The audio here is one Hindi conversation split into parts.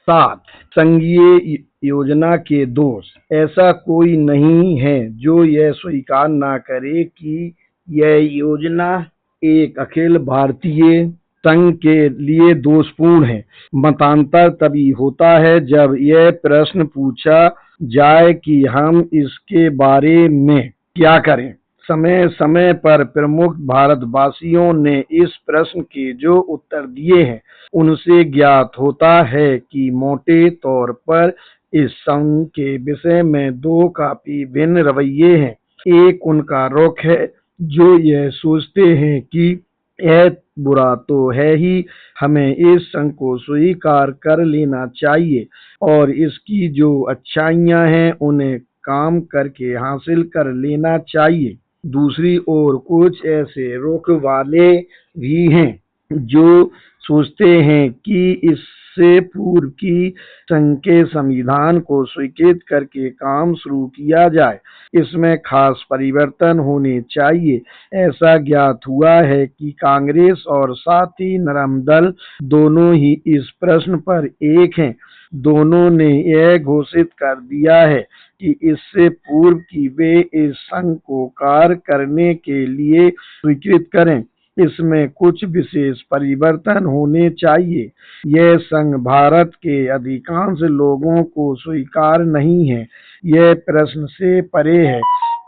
7 संघीय योजना के दोष। ऐसा कोई नहीं है जो यह स्वीकार न करे कि यह योजना एक अखिल भारतीय संघ के लिए दोषपूर्ण है। मतांतर तभी होता है जब यह प्रश्न पूछा जाए कि हम इसके बारे में क्या करें। समय समय पर प्रमुख भारतवासियों ने इस प्रश्न के जो उत्तर दिए हैं उनसे ज्ञात होता है कि मोटे तौर पर इस संघ के विषय में दो काफी भिन्न रवैये हैं। एक उनका रुख है जो यह सोचते हैं कि यह बुरा तो है ही, हमें इस संघ को स्वीकार कर लेना चाहिए और इसकी जो अच्छाइयां हैं उन्हें काम करके हासिल कर लेना चाहिए। दूसरी ओर कुछ ऐसे रुख वाले भी हैं जो सोचते हैं कि इससे पूर्व की संघ के संविधान को स्वीकृत करके काम शुरू किया जाए, इसमें खास परिवर्तन होने चाहिए। ऐसा ज्ञात हुआ है कि कांग्रेस और साथ ही नरम दल दोनों ही इस प्रश्न पर एक हैं। दोनों ने यह घोषित कर दिया है कि इससे पूर्व कि वे इस संघ को कार्य करने के लिए स्वीकृत करें, इसमें कुछ विशेष परिवर्तन होने चाहिए। यह संघ भारत के अधिकांश लोगों को स्वीकार नहीं है, यह प्रश्न से परे है।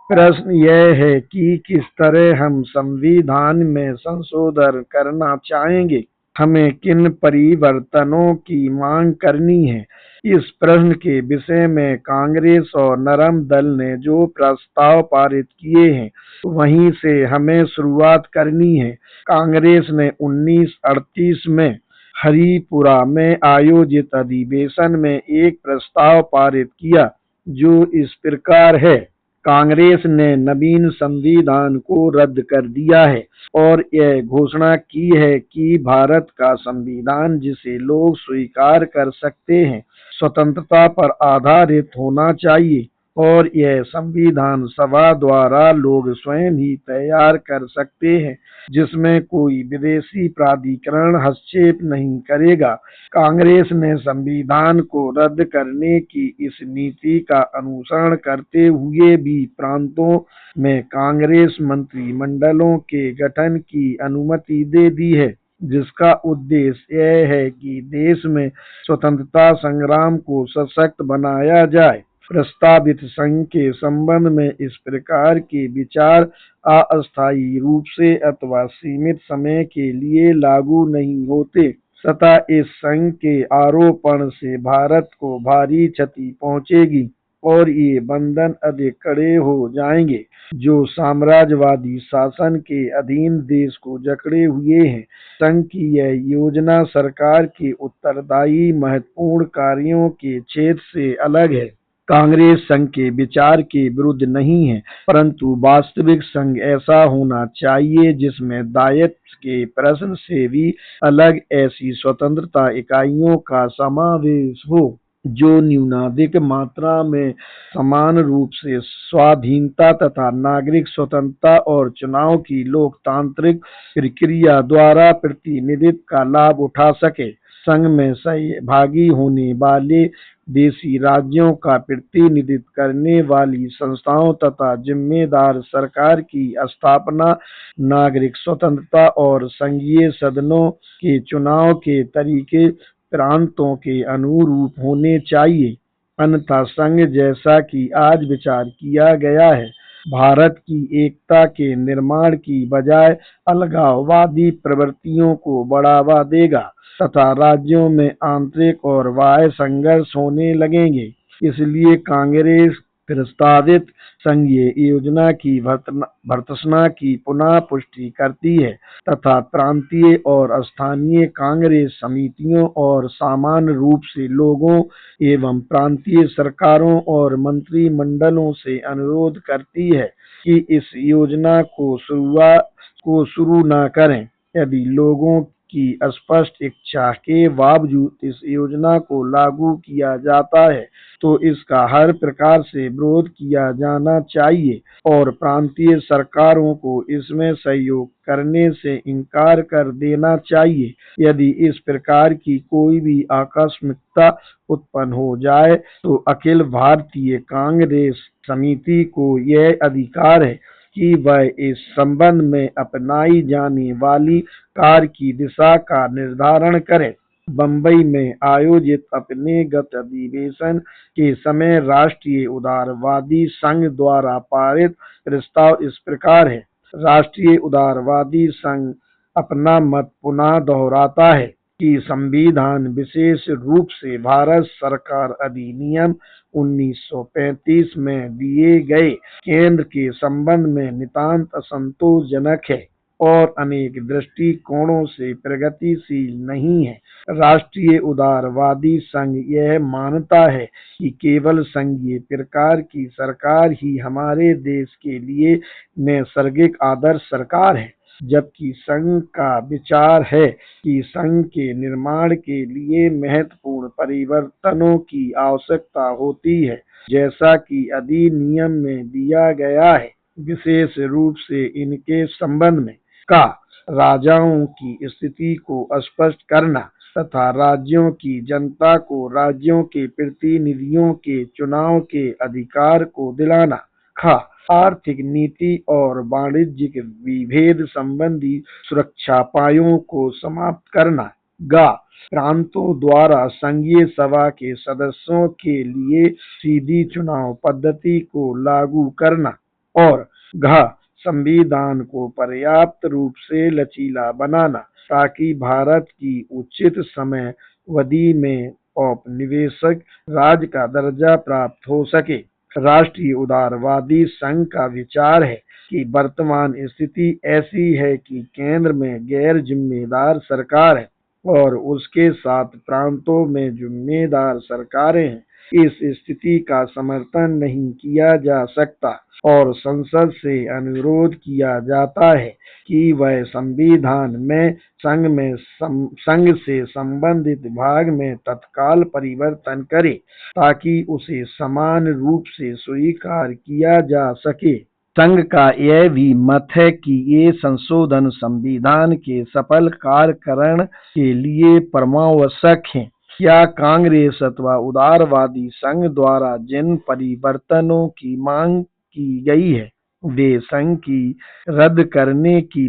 प्रश्न यह है कि किस तरह हम संविधान में संशोधन करना चाहेंगे, हमें किन परिवर्तनों की मांग करनी है। इस प्रश्न के विषय में कांग्रेस और नरम दल ने जो प्रस्ताव पारित किए हैं वहीं से हमें शुरुआत करनी है। कांग्रेस ने 1938 में हरिपुरा में आयोजित अधिवेशन में एक प्रस्ताव पारित किया जो इस प्रकार है। कांग्रेस ने नवीन संविधान को रद्द कर दिया है और यह घोषणा की है कि भारत का संविधान जिसे लोग स्वीकार कर सकते हैं स्वतंत्रता पर आधारित होना चाहिए और यह संविधान सभा द्वारा लोग स्वयं ही तैयार कर सकते हैं जिसमें कोई विदेशी प्राधिकरण हस्तक्षेप नहीं करेगा। कांग्रेस ने संविधान को रद्द करने की इस नीति का अनुसरण करते हुए भी प्रांतों में कांग्रेस मंत्रिमंडलों के गठन की अनुमति दे दी है, जिसका उद्देश्य यह है कि देश में स्वतंत्रता संग्राम को सशक्त बनाया जाए। प्रस्तावित संघ के संबंध में इस प्रकार के विचार अस्थायी रूप से अथवा सीमित समय के लिए लागू नहीं होते, तथा इस संघ के आरोपण से भारत को भारी क्षति पहुंचेगी और ये बंधन अधिक कड़े हो जाएंगे जो साम्राज्यवादी शासन के अधीन देश को जकड़े हुए हैं। संघ की यह योजना सरकार के उत्तरदायी महत्वपूर्ण कार्यों के क्षेत्र से अलग है। कांग्रेस संघ के विचार के विरुद्ध नहीं है, परंतु वास्तविक संघ ऐसा होना चाहिए जिसमें दायित्व के प्रश्न से भी अलग ऐसी स्वतंत्रता इकाइयों का समावेश हो जो न्यूनाधिक मात्रा में समान रूप से स्वाधीनता तथा नागरिक स्वतंत्रता और चुनाव की लोकतांत्रिक प्रक्रिया द्वारा प्रतिनिधित्व का लाभ उठा सके। संघ में सहभागी होने वाले देशी राज्यों का प्रतिनिधित्व करने वाली संस्थाओं तथा जिम्मेदार सरकार की स्थापना नागरिक स्वतंत्रता और संघीय सदनों के चुनाव के तरीके प्रांतों के अनुरूप होने चाहिए। अन्यथा संघ जैसा कि आज विचार किया गया है भारत की एकता के निर्माण की बजाय अलगाववादी प्रवृत्तियों को बढ़ावा देगा तथा राज्यों में आंतरिक और बाह्य संघर्ष होने लगेंगे। इसलिए कांग्रेस प्रस्तावित संघीय योजना की भर्त्सना की पुनः पुष्टि करती है तथा प्रांतीय और स्थानीय कांग्रेस समितियों और सामान्य रूप से लोगों एवं प्रांतीय सरकारों और मंत्रिमंडलों से अनुरोध करती है कि इस योजना को शुरू न करें। यदि लोगों की स्पष्ट इच्छा के बावजूद इस योजना को लागू किया जाता है तो इसका हर प्रकार से विरोध किया जाना चाहिए और प्रांतीय सरकारों को इसमें सहयोग करने से इनकार कर देना चाहिए। यदि इस प्रकार की कोई भी आकस्मिकता उत्पन्न हो जाए तो अखिल भारतीय कांग्रेस समिति को यह अधिकार है कि वह इस संबंध में अपनाई जाने वाली कार्य की दिशा का निर्धारण करे। बम्बई में आयोजित अपने गत अधिवेशन के समय राष्ट्रीय उदारवादी संघ द्वारा पारित प्रस्ताव इस प्रकार है। राष्ट्रीय उदारवादी संघ अपना मत पुनः दोहराता है कि संविधान, विशेष रूप से भारत सरकार अधिनियम 1935 में दिए गए केंद्र के संबंध में नितांत असंतोषजनक है और अनेक दृष्टिकोणों से प्रगतिशील नहीं है। राष्ट्रीय उदारवादी संघ यह मानता है कि केवल संघीय प्रकार की सरकार ही हमारे देश के लिए नैसर्गिक आदर्श सरकार है, जबकि संघ का विचार है कि संघ के निर्माण के लिए महत्वपूर्ण परिवर्तनों की आवश्यकता होती है, जैसा कि अधिनियम में दिया गया है, विशेष रूप से इनके संबंध में का राजाओं की स्थिति को स्पष्ट करना तथा राज्यों की जनता को राज्यों के प्रतिनिधियों के चुनाव के अधिकार को दिलाना। खा आर्थिक नीति और वाणिज्यिक विभेद संबंधी सुरक्षापायों को समाप्त करना। गा प्रांतों द्वारा संघीय सभा के सदस्यों के लिए सीधी चुनाव पद्धति को लागू करना और घ संविधान को पर्याप्त रूप से लचीला बनाना ताकि भारत की उचित समय अवधि में औपनिवेशिक राज्य का दर्जा प्राप्त हो सके। राष्ट्रीय उदारवादी संघ का विचार है कि वर्तमान स्थिति ऐसी है कि केंद्र में गैर जिम्मेदार सरकार है और उसके साथ प्रांतों में जिम्मेदार सरकारें हैं। इस स्थिति का समर्थन नहीं किया जा सकता और संसद से अनुरोध किया जाता है कि वह संविधान में संघ से संबंधित भाग में तत्काल परिवर्तन करे ताकि उसे समान रूप से स्वीकार किया जा सके। संघ का यह भी मत है कि ये संशोधन संविधान के सफल कार्यकरण के लिए परमावश्यक हैं। क्या कांग्रेस अथवा उदारवादी संघ द्वारा जिन परिवर्तनों की मांग की गई है वे संघ की रद्द करने की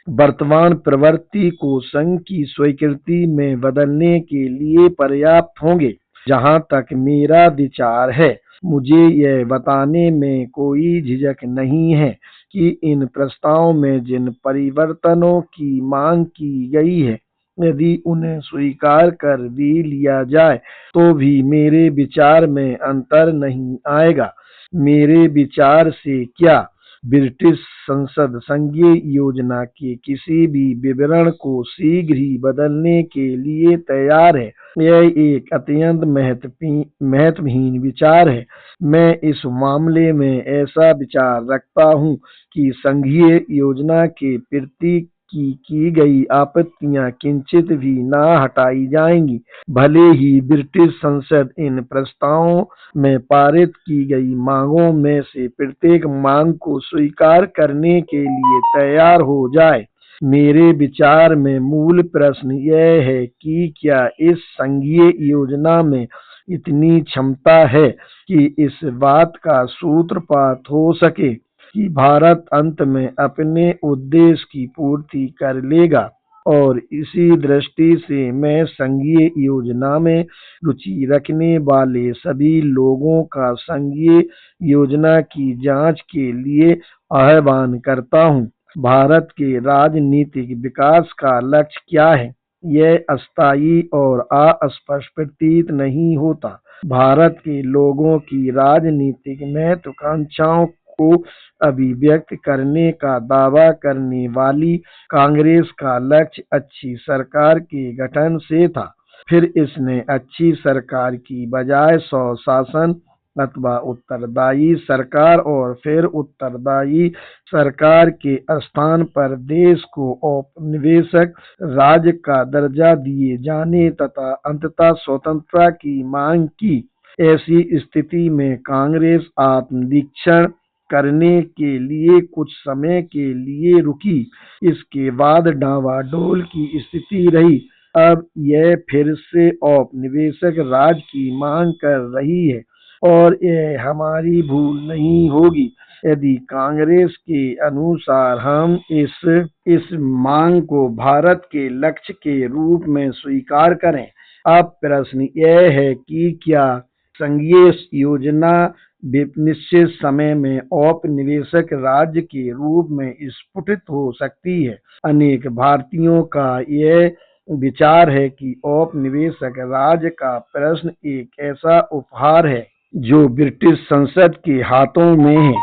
वर्तमान प्रवृत्ति को संघ की स्वीकृति में बदलने के लिए पर्याप्त होंगे? जहां तक मेरा विचार है, मुझे यह बताने में कोई झिझक नहीं है कि इन प्रस्तावों में जिन परिवर्तनों की मांग की गई है यदि उन्हें स्वीकार कर भी लिया जाए तो भी मेरे विचार में अंतर नहीं आएगा। मेरे विचार से क्या ब्रिटिश संसद संघीय योजना के किसी भी विवरण को शीघ्र ही बदलने के लिए तैयार है? यह एक अत्यंत महत्वहीन विचार है। मैं इस मामले में ऐसा विचार रखता हूँ कि संघीय योजना के प्रति की गई आपत्तियां किंचित भी ना हटाई जाएंगी, भले ही ब्रिटिश संसद इन प्रस्तावों में पारित की गई मांगों में से प्रत्येक मांग को स्वीकार करने के लिए तैयार हो जाए। मेरे विचार में मूल प्रश्न यह है कि क्या इस संघीय योजना में इतनी क्षमता है कि इस बात का सूत्रपात हो सके कि भारत अंत में अपने उद्देश्य की पूर्ति कर लेगा। और इसी दृष्टि से मैं संघीय योजना में रुचि रखने वाले सभी लोगों का संघीय योजना की जांच के लिए आह्वान करता हूं। भारत के राजनीतिक विकास का लक्ष्य क्या है, यह अस्थायी और अस्पष्ट प्रतीत नहीं होता। भारत के लोगों की राजनीतिक महत्वाकांक्षाओं को अभिव्यक्त करने का दावा करने वाली कांग्रेस का लक्ष्य अच्छी सरकार के गठन से था। फिर इसने अच्छी सरकार की बजाय स्वशासन अथवा उत्तरदायी सरकार और फिर उत्तरदायी सरकार के स्थान पर देश को औपनिवेशिक राज्य का दर्जा दिए जाने तथा अंततः स्वतंत्रता की मांग की। ऐसी स्थिति में कांग्रेस आत्मनिरीक्षण करने के लिए कुछ समय के लिए रुकी। इसके बाद डावाडोल की स्थिति रही। अब यह फिर से औपनिवेशिक राज की मांग कर रही है और यह हमारी भूल नहीं होगी यदि कांग्रेस के अनुसार हम इस मांग को भारत के लक्ष्य के रूप में स्वीकार करें। अब प्रश्न यह है कि क्या संघीय योजना निश्चित समय में औपनिवेशिक राज्य के रूप में स्फुटित हो सकती है। अनेक भारतीयों का यह विचार है कि औपनिवेशिक राज्य का प्रश्न एक ऐसा उपहार है जो ब्रिटिश संसद के हाथों में है।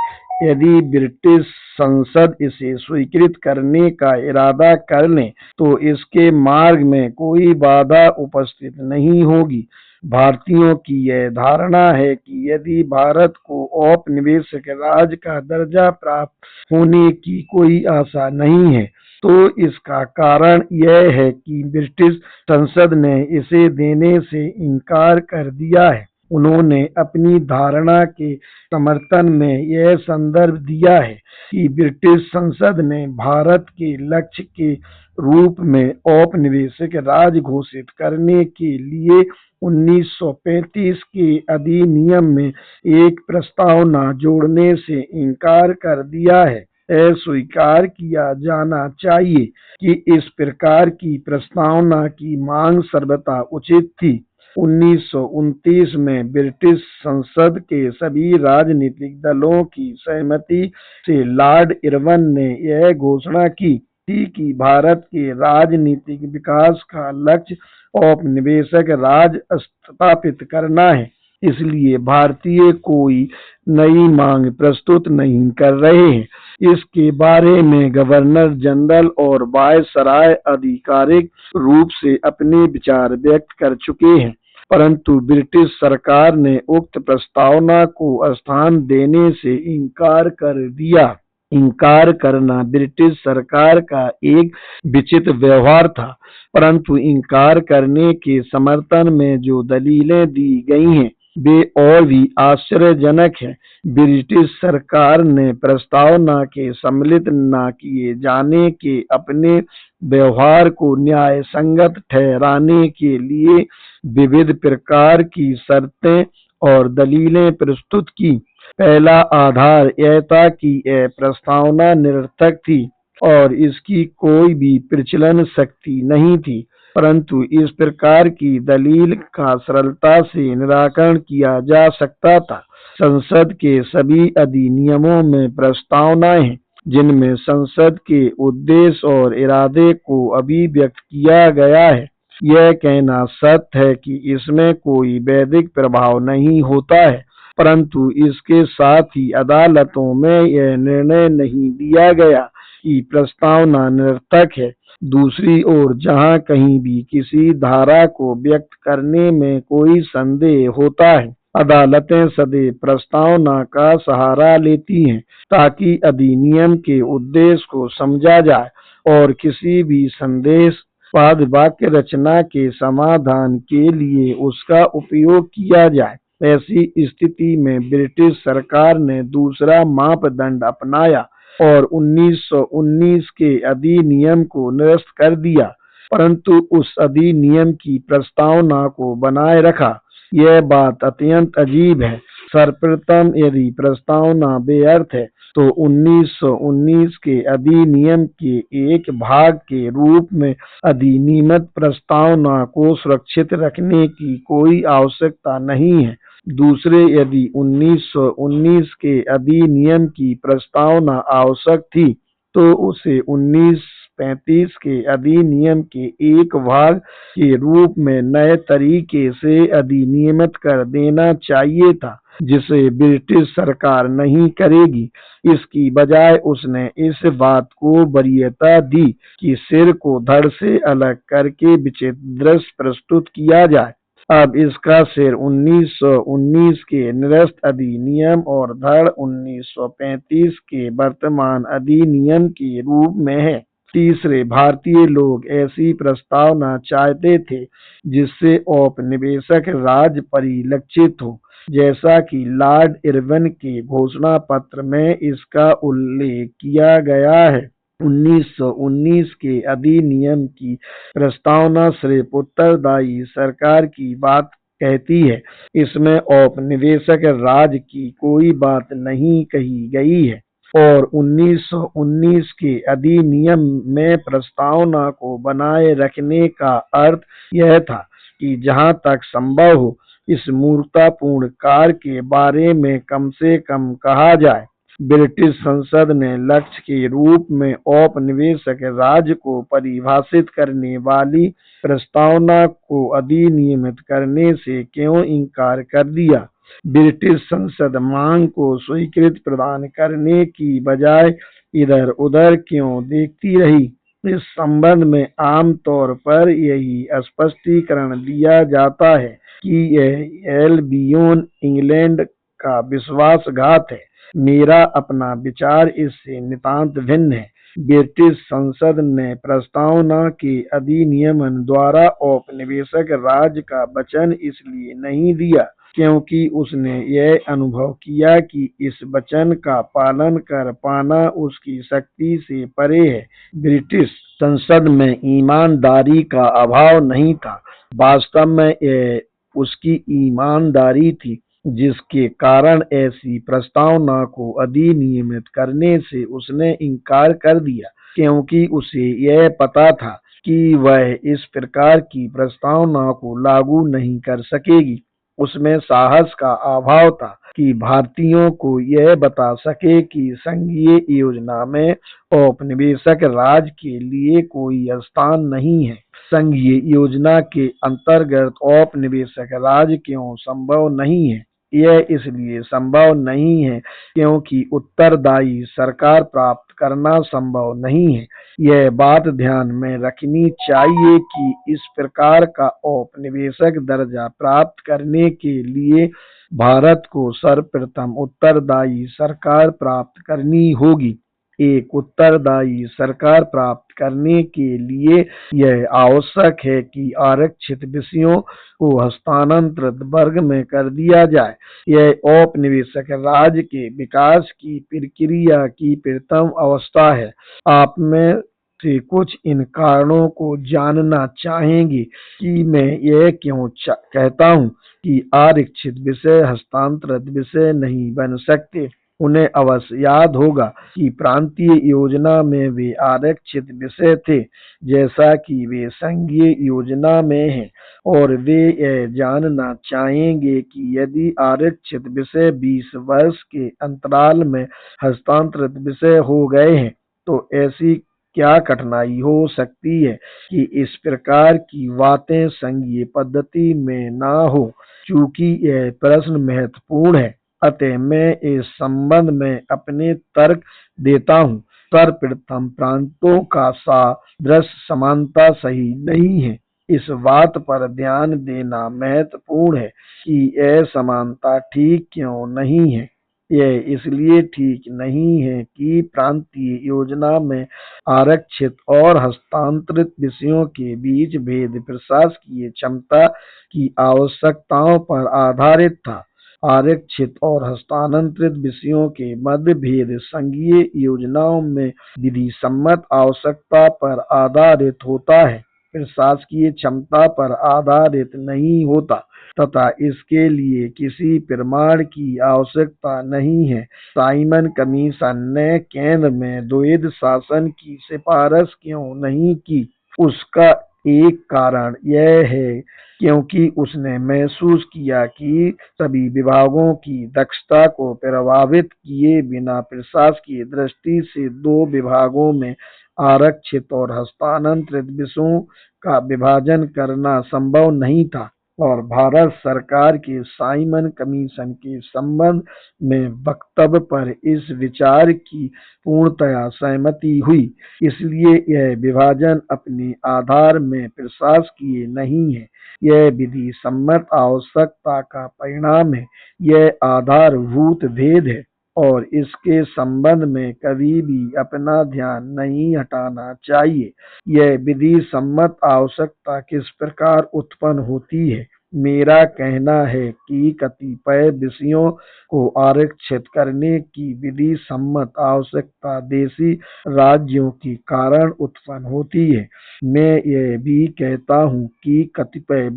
यदि ब्रिटिश संसद इसे स्वीकृत करने का इरादा कर ले तो इसके मार्ग में कोई बाधा उपस्थित नहीं होगी। भारतीयों की यह धारणा है कि यदि भारत को औपनिवेशिक राज्य का दर्जा प्राप्त होने की कोई आशा नहीं है तो इसका कारण यह है कि ब्रिटिश संसद ने इसे देने से इनकार कर दिया है। उन्होंने अपनी धारणा के समर्थन में यह संदर्भ दिया है कि ब्रिटिश संसद ने भारत के लक्ष्य के रूप में औपनिवेशिक राज्य घोषित करने के लिए 1935 के अधिनियम में एक प्रस्तावना जोड़ने से इनकार कर दिया है। यह स्वीकार किया जाना चाहिए कि इस प्रकार की प्रस्तावना की मांग सर्वथा उचित थी। 1929 में ब्रिटिश संसद के सभी राजनीतिक दलों की सहमति से लॉर्ड इरविन ने यह घोषणा की थी कि भारत के राजनीतिक विकास का लक्ष्य औपनिवेशिक राज्य स्थापित करना है। इसलिए भारतीय कोई नई मांग प्रस्तुत नहीं कर रहे हैं। इसके बारे में गवर्नर जनरल और वायसराय आधिकारिक रूप से अपने विचार व्यक्त कर चुके हैं, परंतु ब्रिटिश सरकार ने उक्त प्रस्तावना को स्थान देने से इनकार कर दिया। इनकार करना ब्रिटिश सरकार का एक विचित्र व्यवहार था, परंतु इनकार करने के समर्थन में जो दलीलें दी गई हैं वे और भी आश्चर्यजनक हैं। ब्रिटिश सरकार ने प्रस्तावना के सम्मिलित न किए जाने के अपने व्यवहार को न्याय संगत ठहराने के लिए विविध प्रकार की शर्तें और दलीलें प्रस्तुत की। पहला आधार यह था कि यह प्रस्तावना निरर्थक थी और इसकी कोई भी प्रचलन शक्ति नहीं थी, परंतु इस प्रकार की दलील का सरलता से निराकरण किया जा सकता था। संसद के सभी अधिनियमों में प्रस्तावनाएं हैं जिनमें संसद के उद्देश्य और इरादे को अभिव्यक्त किया गया है। यह कहना सत्य है कि इसमें कोई वैधिक प्रभाव नहीं होता है, परंतु इसके साथ ही अदालतों में यह निर्णय नहीं दिया गया कि प्रस्तावना निरर्थक है। दूसरी ओर जहां कहीं भी किसी धारा को व्यक्त करने में कोई संदेह होता है, अदालतें सदैव प्रस्तावना का सहारा लेती हैं ताकि अधिनियम के उद्देश्य को समझा जाए और किसी भी संदेहास्पद वाक्य रचना के समाधान के लिए उसका उपयोग किया जाए। ऐसी स्थिति में ब्रिटिश सरकार ने दूसरा मापदंड अपनाया और 1919 के अधिनियम को निरस्त कर दिया, परंतु उस अधिनियम की प्रस्तावना को बनाए रखा। यह बात अत्यंत अजीब है। सर्वप्रथम यदि प्रस्तावना बेअर्थ है तो 1919 के अधिनियम के एक भाग के रूप में अधिनियमित प्रस्तावना को सुरक्षित रखने की कोई आवश्यकता नहीं है। दूसरे, यदि 1919 के अधिनियम की प्रस्तावना आवश्यक थी तो उसे 1935 के अधिनियम के एक भाग के रूप में नए तरीके से अधिनियमित कर देना चाहिए था, जिसे ब्रिटिश सरकार नहीं करेगी। इसकी बजाय उसने इस बात को वरीयता दी कि सिर को धड़ से अलग करके विचित्र दृश्य प्रस्तुत किया जाए। अब इसका सिर 1919 के निरस्त अधिनियम और धड़ 1935 के वर्तमान अधिनियम के रूप में है। तीसरे, भारतीय लोग ऐसी प्रस्तावना चाहते थे जिससे औपनिवेशिक राज परिलक्षित हो, जैसा कि लॉर्ड इरविन के घोषणा पत्र में इसका उल्लेख किया गया है। 1919 के अधिनियम की प्रस्तावना सिर्फ उत्तरदायी सरकार की बात कहती है। इसमें औपनिवेशिक राज की कोई बात नहीं कही गई है और 1919 के अधिनियम में प्रस्तावना को बनाए रखने का अर्थ यह था कि जहां तक संभव हो इस मूर्खतापूर्ण कार्य के बारे में कम से कम कहा जाए। ब्रिटिश संसद ने लक्ष्य के रूप में औपनिवेशिक राज को परिभाषित करने वाली प्रस्तावना को अधिनियमित करने से क्यों इनकार कर दिया? ब्रिटिश संसद मांग को स्वीकृति प्रदान करने की बजाय इधर-उधर क्यों देखती रही? इस संबंध में आम तौर पर यही स्पष्टीकरण दिया जाता है कि यह एल्बियन इंग्लैंड का विश्वासघात है। मेरा अपना विचार इससे नितांत भिन्न है। ब्रिटिश संसद ने प्रस्तावना के अधिनियमन द्वारा औपनिवेशिक राज का वचन इसलिए नहीं दिया क्योंकि उसने यह अनुभव किया कि इस वचन का पालन कर पाना उसकी शक्ति से परे है। ब्रिटिश संसद में ईमानदारी का अभाव नहीं था, वास्तव में यह उसकी ईमानदारी थी जिसके कारण ऐसी प्रस्तावना को अधिनियमित करने से उसने इनकार कर दिया, क्योंकि उसे यह पता था कि वह इस प्रकार की प्रस्तावना को लागू नहीं कर सकेगी। उसमें साहस का अभाव था कि भारतीयों को यह बता सके कि संघीय योजना में औपनिवेशिक राज के लिए कोई स्थान नहीं है। संघीय योजना के अंतर्गत औपनिवेशिक राज क्यों संभव नहीं है? यह इसलिए संभव नहीं है क्योंकि उत्तरदायी सरकार प्राप्त करना संभव नहीं है। यह बात ध्यान में रखनी चाहिए कि इस प्रकार का औपनिवेशिक दर्जा प्राप्त करने के लिए भारत को सर्वप्रथम उत्तरदायी सरकार प्राप्त करनी होगी। एक उत्तरदायी सरकार प्राप्त करने के लिए यह आवश्यक है कि आरक्षित विषयों को हस्तांतरित वर्ग में कर दिया जाए। यह औपनिवेशिक राज के विकास की प्रक्रिया की प्रथम अवस्था है। आप में से कुछ इन कारणों को जानना चाहेंगे कि मैं यह क्यों कहता हूँ कि आरक्षित विषय हस्तांतरित विषय नहीं बन सकते। उन्हें अवश्य याद होगा कि प्रांतीय योजना में वे आरक्षित विषय थे जैसा कि वे संघीय योजना में हैं, और वे यह जानना चाहेंगे कि यदि आरक्षित विषय 20 वर्ष के अंतराल में हस्तांतरित विषय हो गए हैं तो ऐसी क्या कठिनाई हो सकती है कि इस प्रकार की बातें संघीय पद्धति में ना हो। चूंकि यह प्रश्न महत्वपूर्ण है, अतः मैं इस संबंध में अपने तर्क देता हूँ। सर्वप्रथम, प्रांतों का सादृश्य समानता सही नहीं है। इस बात पर ध्यान देना महत्वपूर्ण है कि यह समानता ठीक क्यों नहीं है। यह इसलिए ठीक नहीं है कि प्रांतीय योजना में आरक्षित और हस्तांतरित विषयों के बीच भेद प्रशासकीय क्षमता की आवश्यकताओं पर आधारित था। आरक्षित और हस्तांतरित विषयों के मध्य भेद संघीय योजनाओं में विधि सम्मत आवश्यकता पर आधारित होता है, प्रशासकीय क्षमता पर आधारित नहीं होता, तथा इसके लिए किसी प्रमाण की आवश्यकता नहीं है। साइमन कमीशन ने केंद्र में द्वैध शासन की सिफारिश क्यों नहीं की? उसका एक कारण यह है क्योंकि उसने महसूस किया कि सभी विभागों की दक्षता को प्रभावित किए बिना प्रशासकीय दृष्टि से दो विभागों में आरक्षित और हस्तांतरित विषयों का विभाजन करना संभव नहीं था। और भारत सरकार के साइमन कमीशन के संबंध में वक्तव्य पर इस विचार की पूर्णतया सहमति हुई। इसलिए यह विभाजन अपने आधार में प्रशासकीय नहीं है, यह विधि सम्मत आवश्यकता का परिणाम है। यह आधारभूत भेद है और इसके संबंध में कभी भी अपना ध्यान नहीं हटाना चाहिए। यह विधि सम्मत आवश्यकता किस प्रकार उत्पन्न होती है? मेरा कहना है कि कतिपय विषयों को आरक्षित करने की विधि सम्मत आवश्यकता देशी राज्यों के कारण उत्पन्न होती है। मैं यह भी कहता हूँ कि कतिपय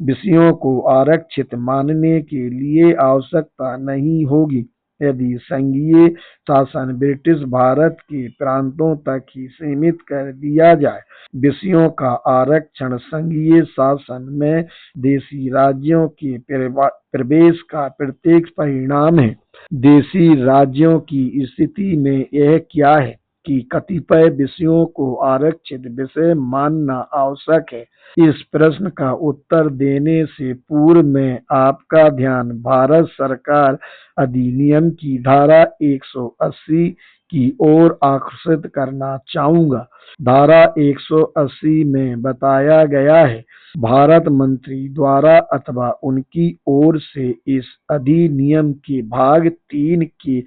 विषयों को आरक्षित मानने के लिए आवश्यकता नहीं होगी यदि संघीय शासन ब्रिटिश भारत के प्रांतों तक ही सीमित कर दिया जाए। विषयों का आरक्षण संघीय शासन में देशी राज्यों के प्रवेश का प्रत्यक्ष परिणाम है। देशी राज्यों की स्थिति में यह क्या है कि कतिपय विषयों को आरक्षित विषय मानना आवश्यक है। इस प्रश्न का उत्तर देने से पूर्व मैं आपका ध्यान भारत सरकार अधिनियम की धारा 180 की ओर आकर्षित करना चाहूंगा। धारा 180 में बताया गया है, भारत मंत्री द्वारा अथवा उनकी ओर से इस अधिनियम के भाग 3 के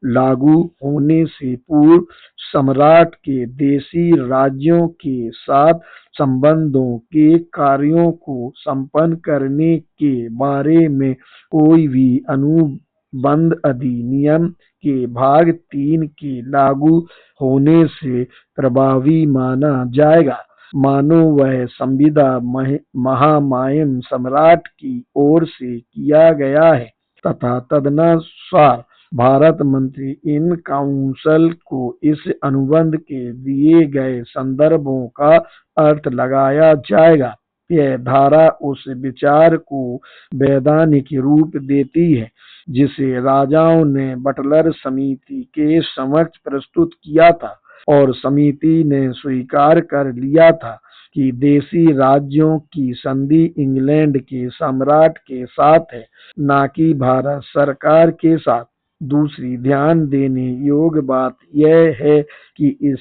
लागू होने से पूर्व सम्राट के देशी राज्यों के साथ संबंधों के कार्यों को संपन्न करने के बारे में कोई भी अनुबंध अधिनियम के भाग 3 के लागू होने से प्रभावी माना जाएगा, मानो वह संविदा महामहिम सम्राट की ओर से किया गया है तथा तदनुसार भारत मंत्री इन काउंसिल को इस अनुबंध के दिए गए संदर्भों का अर्थ लगाया जाएगा। यह धारा उस विचार को वैधानिक रूप देती है जिसे राजाओं ने बटलर समिति के समक्ष प्रस्तुत किया था और समिति ने स्वीकार कर लिया था कि देशी राज्यों की संधि इंग्लैंड के सम्राट के साथ है, न कि भारत सरकार के साथ। दूसरी ध्यान देने योग्य बात यह है कि इस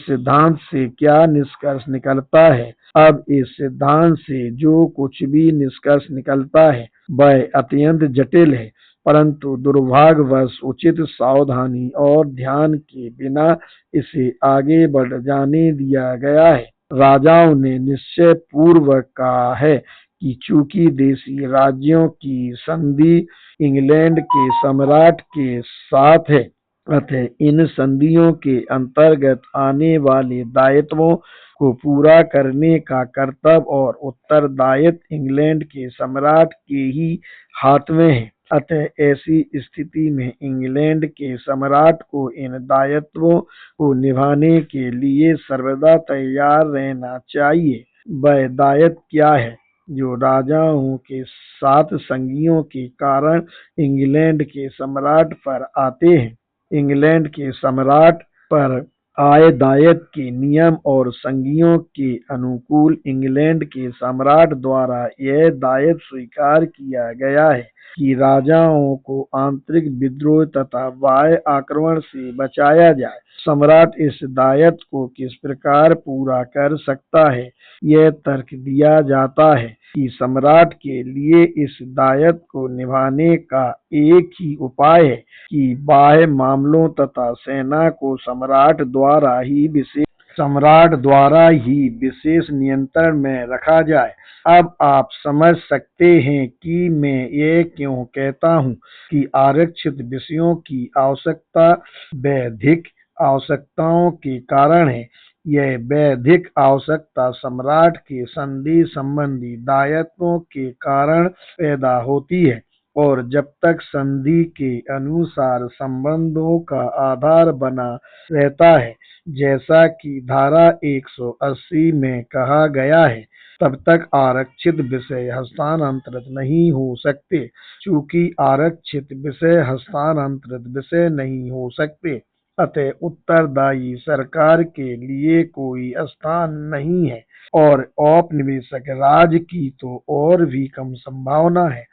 सिद्धांत से क्या निष्कर्ष निकलता है। अब इस सिद्धांत से जो कुछ भी निष्कर्ष निकलता है वह अत्यंत जटिल है, परंतु दुर्भाग्यवश उचित सावधानी और ध्यान के बिना इसे आगे बढ़ जाने दिया गया है। राजाओं ने निश्चय पूर्वक कहा है कि चूंकि देशी राज्यों की संधि इंग्लैंड के सम्राट के साथ है, अतः इन संधियों के अंतर्गत आने वाले दायित्वों को पूरा करने का कर्तव्य और उत्तरदायित्व इंग्लैंड के सम्राट के ही हाथ में है। अतः ऐसी स्थिति में इंग्लैंड के सम्राट को इन दायित्वों को निभाने के लिए सर्वदा तैयार रहना चाहिए। वह दायित्व क्या है जो राजाओं के साथ संधियों के कारण इंग्लैंड के सम्राट पर आते हैं? इंग्लैंड के सम्राट पर आय दायित्व के नियम और संधियों के अनुकूल इंग्लैंड के सम्राट द्वारा यह दायित्व स्वीकार किया गया है कि राजाओं को आंतरिक विद्रोह तथा बाह्य आक्रमण से बचाया जाए। सम्राट इस दायित्व को किस प्रकार पूरा कर सकता है? यह तर्क दिया जाता है कि सम्राट के लिए इस दायित्व को निभाने का एक ही उपाय है कि बाह्य मामलों तथा सेना को सम्राट द्वारा ही विशेष नियंत्रण में रखा जाए। अब आप समझ सकते हैं कि मैं ये क्यों कहता हूँ कि आरक्षित विषयों की आवश्यकता बौद्धिक आवश्यकताओं के कारण है। यह बौद्धिक आवश्यकता सम्राट के संधि संबंधी दायित्वों के कारण पैदा होती है और जब तक संधि के अनुसार संबंधों का आधार बना रहता है, जैसा कि धारा 180 में कहा गया है, तब तक आरक्षित विषय हस्तांतरित नहीं हो सकते। चूंकि आरक्षित विषय हस्तांतरित विषय नहीं हो सकते, अतः उत्तरदायी सरकार के लिए कोई स्थान नहीं है और औपनिवेशिक राज की तो और भी कम संभावना है।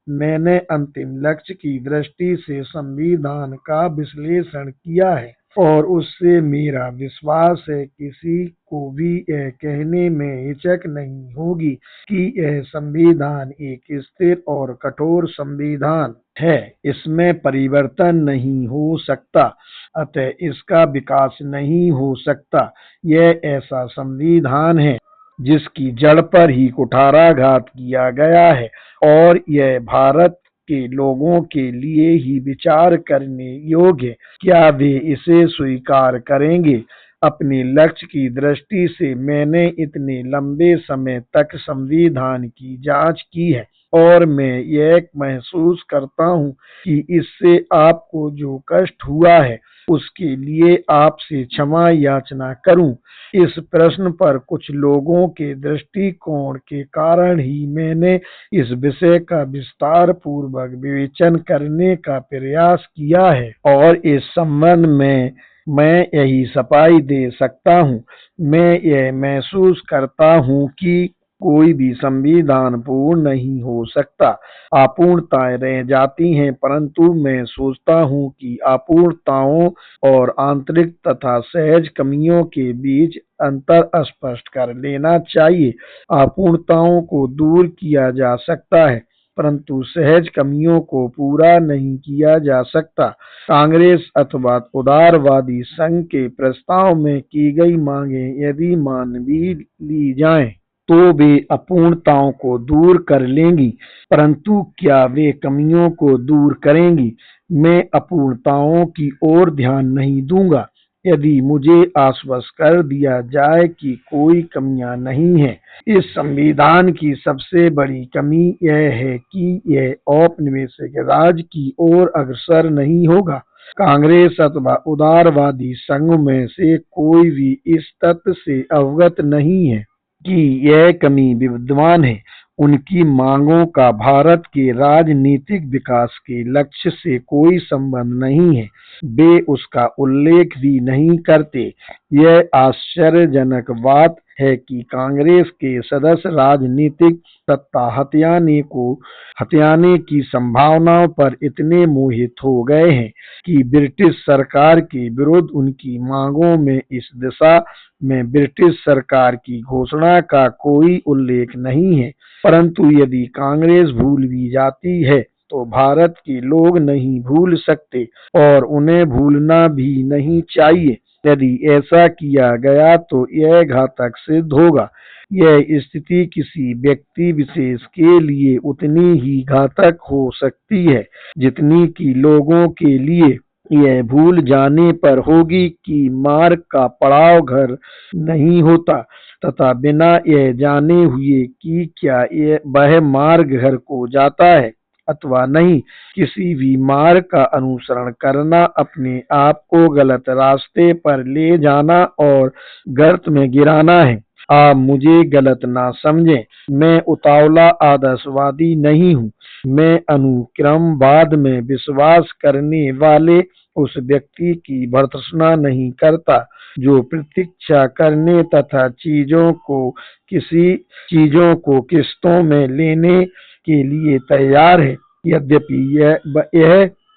मैंने अंतिम लक्ष्य की दृष्टि से संविधान का विश्लेषण किया है और उससे मेरा विश्वास है किसी को भी यह कहने में हिचक नहीं होगी कि यह संविधान एक स्थिर और कठोर संविधान है। इसमें परिवर्तन नहीं हो सकता, अतः इसका विकास नहीं हो सकता। यह ऐसा संविधान है जिसकी जड़ पर ही कुठाराघात किया गया है और यह भारत के लोगों के लिए ही विचार करने योग्य है। क्या वे इसे स्वीकार करेंगे? अपने लक्ष्य की दृष्टि से मैंने इतने लंबे समय तक संविधान की जांच की है और मैं यह महसूस करता हूँ कि इससे आपको जो कष्ट हुआ है उसके लिए आपसे क्षमा याचना करूं। इस प्रश्न पर कुछ लोगों के दृष्टिकोण के कारण ही मैंने इस विषय का विस्तार पूर्वक विवेचन करने का प्रयास किया है और इस संबंध में मैं यही सफाई दे सकता हूँ। मैं यह महसूस करता हूँ कि कोई भी संविधान पूर्ण नहीं हो सकता, अपूर्णताएं रह जाती हैं, परंतु मैं सोचता हूँ कि अपूर्णताओं और आंतरिक तथा सहज कमियों के बीच अंतर स्पष्ट कर लेना चाहिए। अपूर्णताओं को दूर किया जा सकता है परंतु सहज कमियों को पूरा नहीं किया जा सकता। कांग्रेस अथवा उदारवादी संघ के प्रस्ताव में की गई मांगें यदि मान भी ली जाएं तो वे अपूर्णताओं को दूर कर लेंगी, परंतु क्या वे कमियों को दूर करेंगी? मैं अपूर्णताओं की ओर ध्यान नहीं दूंगा यदि मुझे आश्वस्त कर दिया जाए कि कोई कमियां नहीं हैं। इस संविधान की सबसे बड़ी कमी यह है कि यह औपनिवेशिक राज की ओर अग्रसर नहीं होगा। कांग्रेस अथवा उदारवादी संघ में से कोई भी इस तथ्य से अवगत नहीं है कि यह कमी विद्यमान है। उनकी मांगों का भारत के राजनीतिक विकास के लक्ष्य से कोई संबंध नहीं है, वे उसका उल्लेख भी नहीं करते। यह आश्चर्यजनक बात है कि कांग्रेस के सदस्य राजनीतिक सत्ता हथियाने की संभावनाओं पर इतने मोहित हो गए हैं कि ब्रिटिश सरकार के विरुद्ध उनकी मांगों में इस दिशा में ब्रिटिश सरकार की घोषणा का कोई उल्लेख नहीं है। परंतु यदि कांग्रेस भूल भी जाती है तो भारत के लोग नहीं भूल सकते और उन्हें भूलना भी नहीं चाहिए। यदि ऐसा किया गया तो यह घातक सिद्ध होगा। यह स्थिति किसी व्यक्ति विशेष के लिए उतनी ही घातक हो सकती है जितनी कि लोगों के लिए यह भूल जाने पर होगी कि मार्ग का पड़ाव घर नहीं होता तथा बिना यह जाने हुए कि क्या वह मार्ग घर को जाता है अथवा नहीं, किसी भी मार्ग का अनुसरण करना अपने आप को गलत रास्ते पर ले जाना और गर्त में गिराना है। आप मुझे गलत ना समझें, मैं उतावला आदर्शवादी नहीं हूँ। मैं अनुक्रमवाद में विश्वास करने वाले उस व्यक्ति की भर्त्सना नहीं करता जो प्रतीक्षा करने तथा किस्तों में लेने के लिए तैयार है।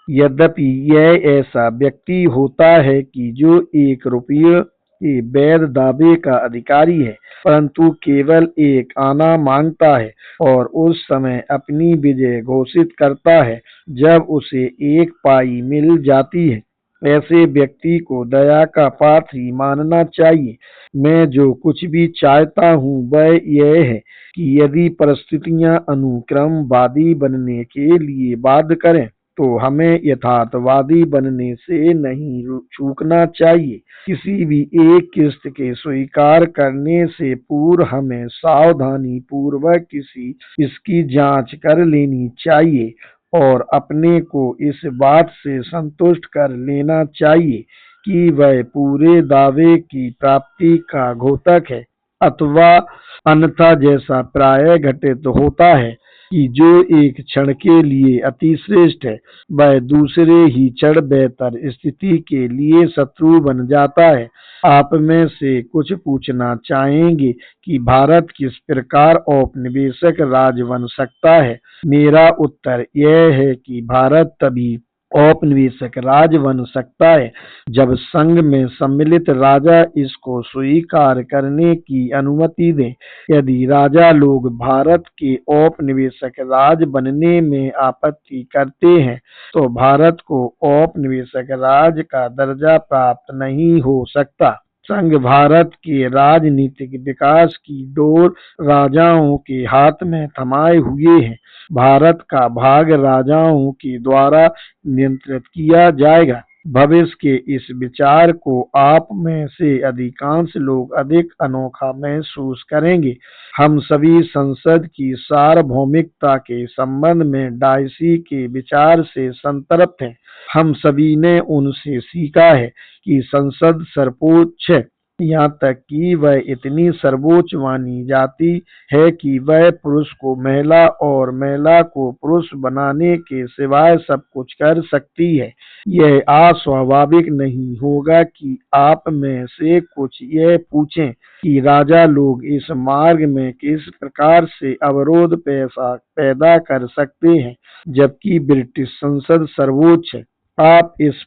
यद्यपि यह ऐसा व्यक्ति होता है कि जो 1 रुपये के वैध दावे का अधिकारी है परंतु केवल एक आना मांगता है और उस समय अपनी विजय घोषित करता है जब उसे 1 पाई मिल जाती है। ऐसे व्यक्ति को दया का पात्र ही मानना चाहिए। मैं जो कुछ भी चाहता हूँ वह यह है कि यदि परिस्थितियां अनुक्रमवादी बनने के लिए बाध्य करें तो हमें यथार्थवादी बनने से नहीं चूकना चाहिए। किसी भी एक किस्त के स्वीकार करने से पूर्व हमें सावधानी पूर्वक इसकी जांच कर लेनी चाहिए और अपने को इस बात से संतुष्ट कर लेना चाहिए कि वह पूरे दावे की प्राप्ति का घोतक है अथवा अन्यथा जैसा प्रायः घटित होता है कि जो एक क्षण के लिए अति श्रेष्ठ है वह दूसरे ही क्षण बेहतर स्थिति के लिए शत्रु बन जाता है। आप में से कुछ पूछना चाहेंगे कि भारत किस प्रकार औपनिवेशिक राज्य बन सकता है। मेरा उत्तर यह है कि भारत तभी औपनिवेशिक राज बन सकता है जब संघ में सम्मिलित राजा इसको स्वीकार करने की अनुमति दें। यदि राजा लोग भारत के औपनिवेशिक राज बनने में आपत्ति करते हैं तो भारत को औपनिवेशिक राज का दर्जा प्राप्त नहीं हो सकता। संघ भारत के राजनीतिक विकास की डोर राजाओं के हाथ में थमाए हुए है। भारत का भाग राजाओं के द्वारा नियंत्रित किया जाएगा। भविष्य के इस विचार को आप में से अधिकांश लोग अधिक अनोखा महसूस करेंगे। हम सभी संसद की सार्वभौमिकता के संबंध में डायसी के विचार से संतृप्त हैं। हम सभी ने उनसे सीखा है कि संसद सर्वोच्च है, यहाँ तक कि वह इतनी सर्वोच्च मानी जाती है कि वह पुरुष को महिला और महिला को पुरुष बनाने के सिवाय सब कुछ कर सकती है। यह अस्वाभाविक नहीं होगा कि आप में से कुछ यह पूछें कि राजा लोग इस मार्ग में किस प्रकार से अवरोध पैदा कर सकते हैं जबकि ब्रिटिश संसद सर्वोच्च है। आप इस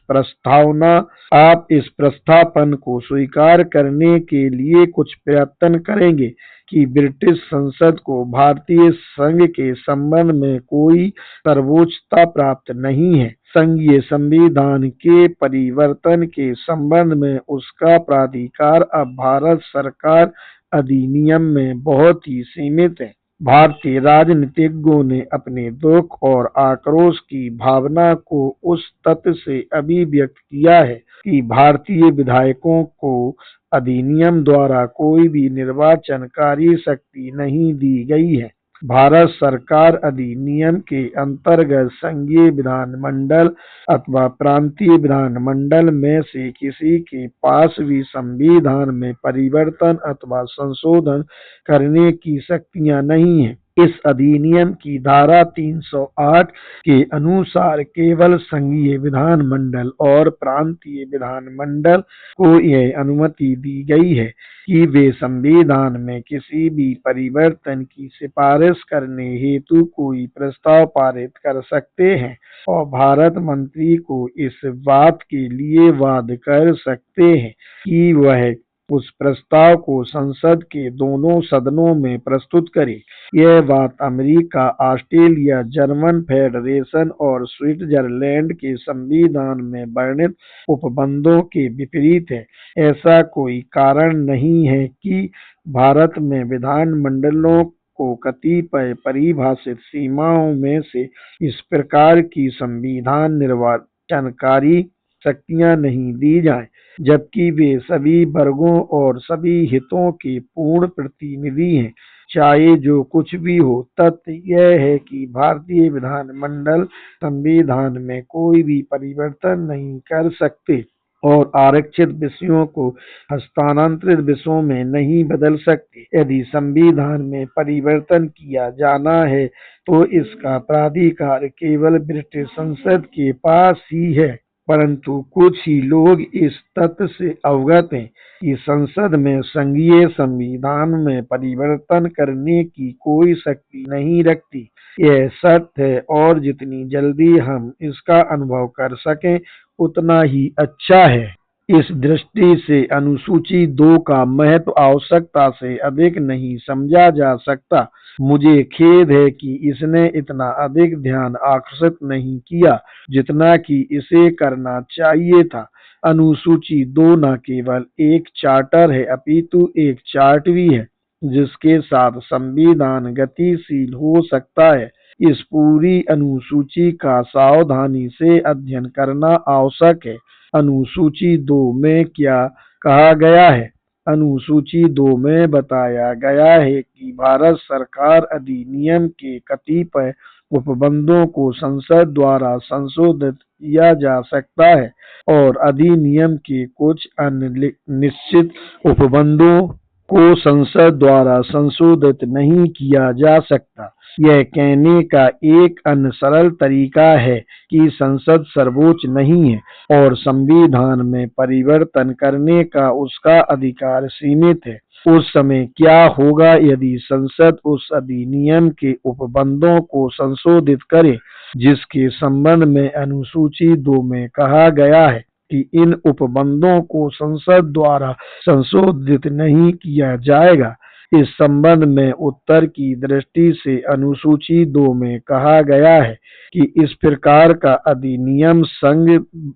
प्रस्थापन को स्वीकार करने के लिए कुछ प्रयत्न करेंगे कि ब्रिटिश संसद को भारतीय संघ के संबंध में कोई सर्वोच्चता प्राप्त नहीं है। संघीय संविधान के परिवर्तन के संबंध में उसका प्राधिकार अब भारत सरकार अधिनियम में बहुत ही सीमित है। भारतीय राजनीतिज्ञों ने अपने दुख और आक्रोश की भावना को उस तथ्य से अभिव्यक्त किया है कि भारतीय विधायकों को अधिनियम द्वारा कोई भी निर्वाचनकारी शक्ति नहीं दी गई है। भारत सरकार अधिनियम के अंतर्गत संघीय विधानमंडल अथवा प्रांतीय विधानमंडल में से किसी के पास भी संविधान में परिवर्तन अथवा संशोधन करने की शक्तियां नहीं है। इस अधिनियम की धारा 308 के अनुसार केवल संघीय विधानमंडल और प्रांतीय विधानमंडल को यह अनुमति दी गई है कि वे संविधान में किसी भी परिवर्तन की सिफारिश करने हेतु कोई प्रस्ताव पारित कर सकते हैं और भारत मंत्री को इस बात के लिए वाद कर सकते हैं कि वह उस प्रस्ताव को संसद के दोनों सदनों में प्रस्तुत करे। यह बात अमेरिका, ऑस्ट्रेलिया, जर्मन फेडरेशन और स्विट्जरलैंड के संविधान में वर्णित उपबंधों के विपरीत है। ऐसा कोई कारण नहीं है कि भारत में विधानमंडलों को कतिपय परिभाषित सीमाओं में से इस प्रकार की संविधान निर्वाचनकारी शक्तियां नहीं दी जाएं, जबकि वे सभी वर्गों और सभी हितों के पूर्ण प्रतिनिधि हैं। चाहे जो कुछ भी हो, तथ्य यह है कि भारतीय विधानमंडल संविधान में कोई भी परिवर्तन नहीं कर सकते और आरक्षित विषयों को हस्तांतरित विषयों में नहीं बदल सकते। यदि संविधान में परिवर्तन किया जाना है तो इसका प्राधिकार केवल ब्रिटिश संसद के पास ही है, परंतु कुछ ही लोग इस तथ्य से अवगत हैं कि संसद में संघीय संविधान में परिवर्तन करने की कोई शक्ति नहीं रखती। यह सत्य है और जितनी जल्दी हम इसका अनुभव कर सकें उतना ही अच्छा है। इस दृष्टि से अनुसूची 2 का महत्व आवश्यकता से अधिक नहीं समझा जा सकता। मुझे खेद है कि इसने इतना अधिक ध्यान आकर्षित नहीं किया जितना कि इसे करना चाहिए था। अनुसूची 2 न केवल एक चार्टर है अपितु एक चार्ट भी है जिसके साथ संविधान गतिशील हो सकता है। इस पूरी अनुसूची का सावधानी से अध्ययन करना आवश्यक है। अनुसूची 2 में क्या कहा गया है? अनुसूची 2 में बताया गया है कि भारत सरकार अधिनियम के कतिपय उपबंधों को संसद द्वारा संशोधित किया जा सकता है और अधिनियम के कुछ अन्य निश्चित उपबंधों को संसद द्वारा संशोधित नहीं किया जा सकता। यह कहने का एक अन्य सरल तरीका है कि संसद सर्वोच्च नहीं है और संविधान में परिवर्तन करने का उसका अधिकार सीमित है। उस समय क्या होगा यदि संसद उस अधिनियम के उपबंधों को संशोधित करे जिसके संबंध में अनुसूची 2 में कहा गया है कि इन उपबंधों को संसद द्वारा संशोधित नहीं किया जाएगा। इस संबंध में उत्तर की दृष्टि से अनुसूची 2 में कहा गया है कि इस प्रकार का अधिनियम संघ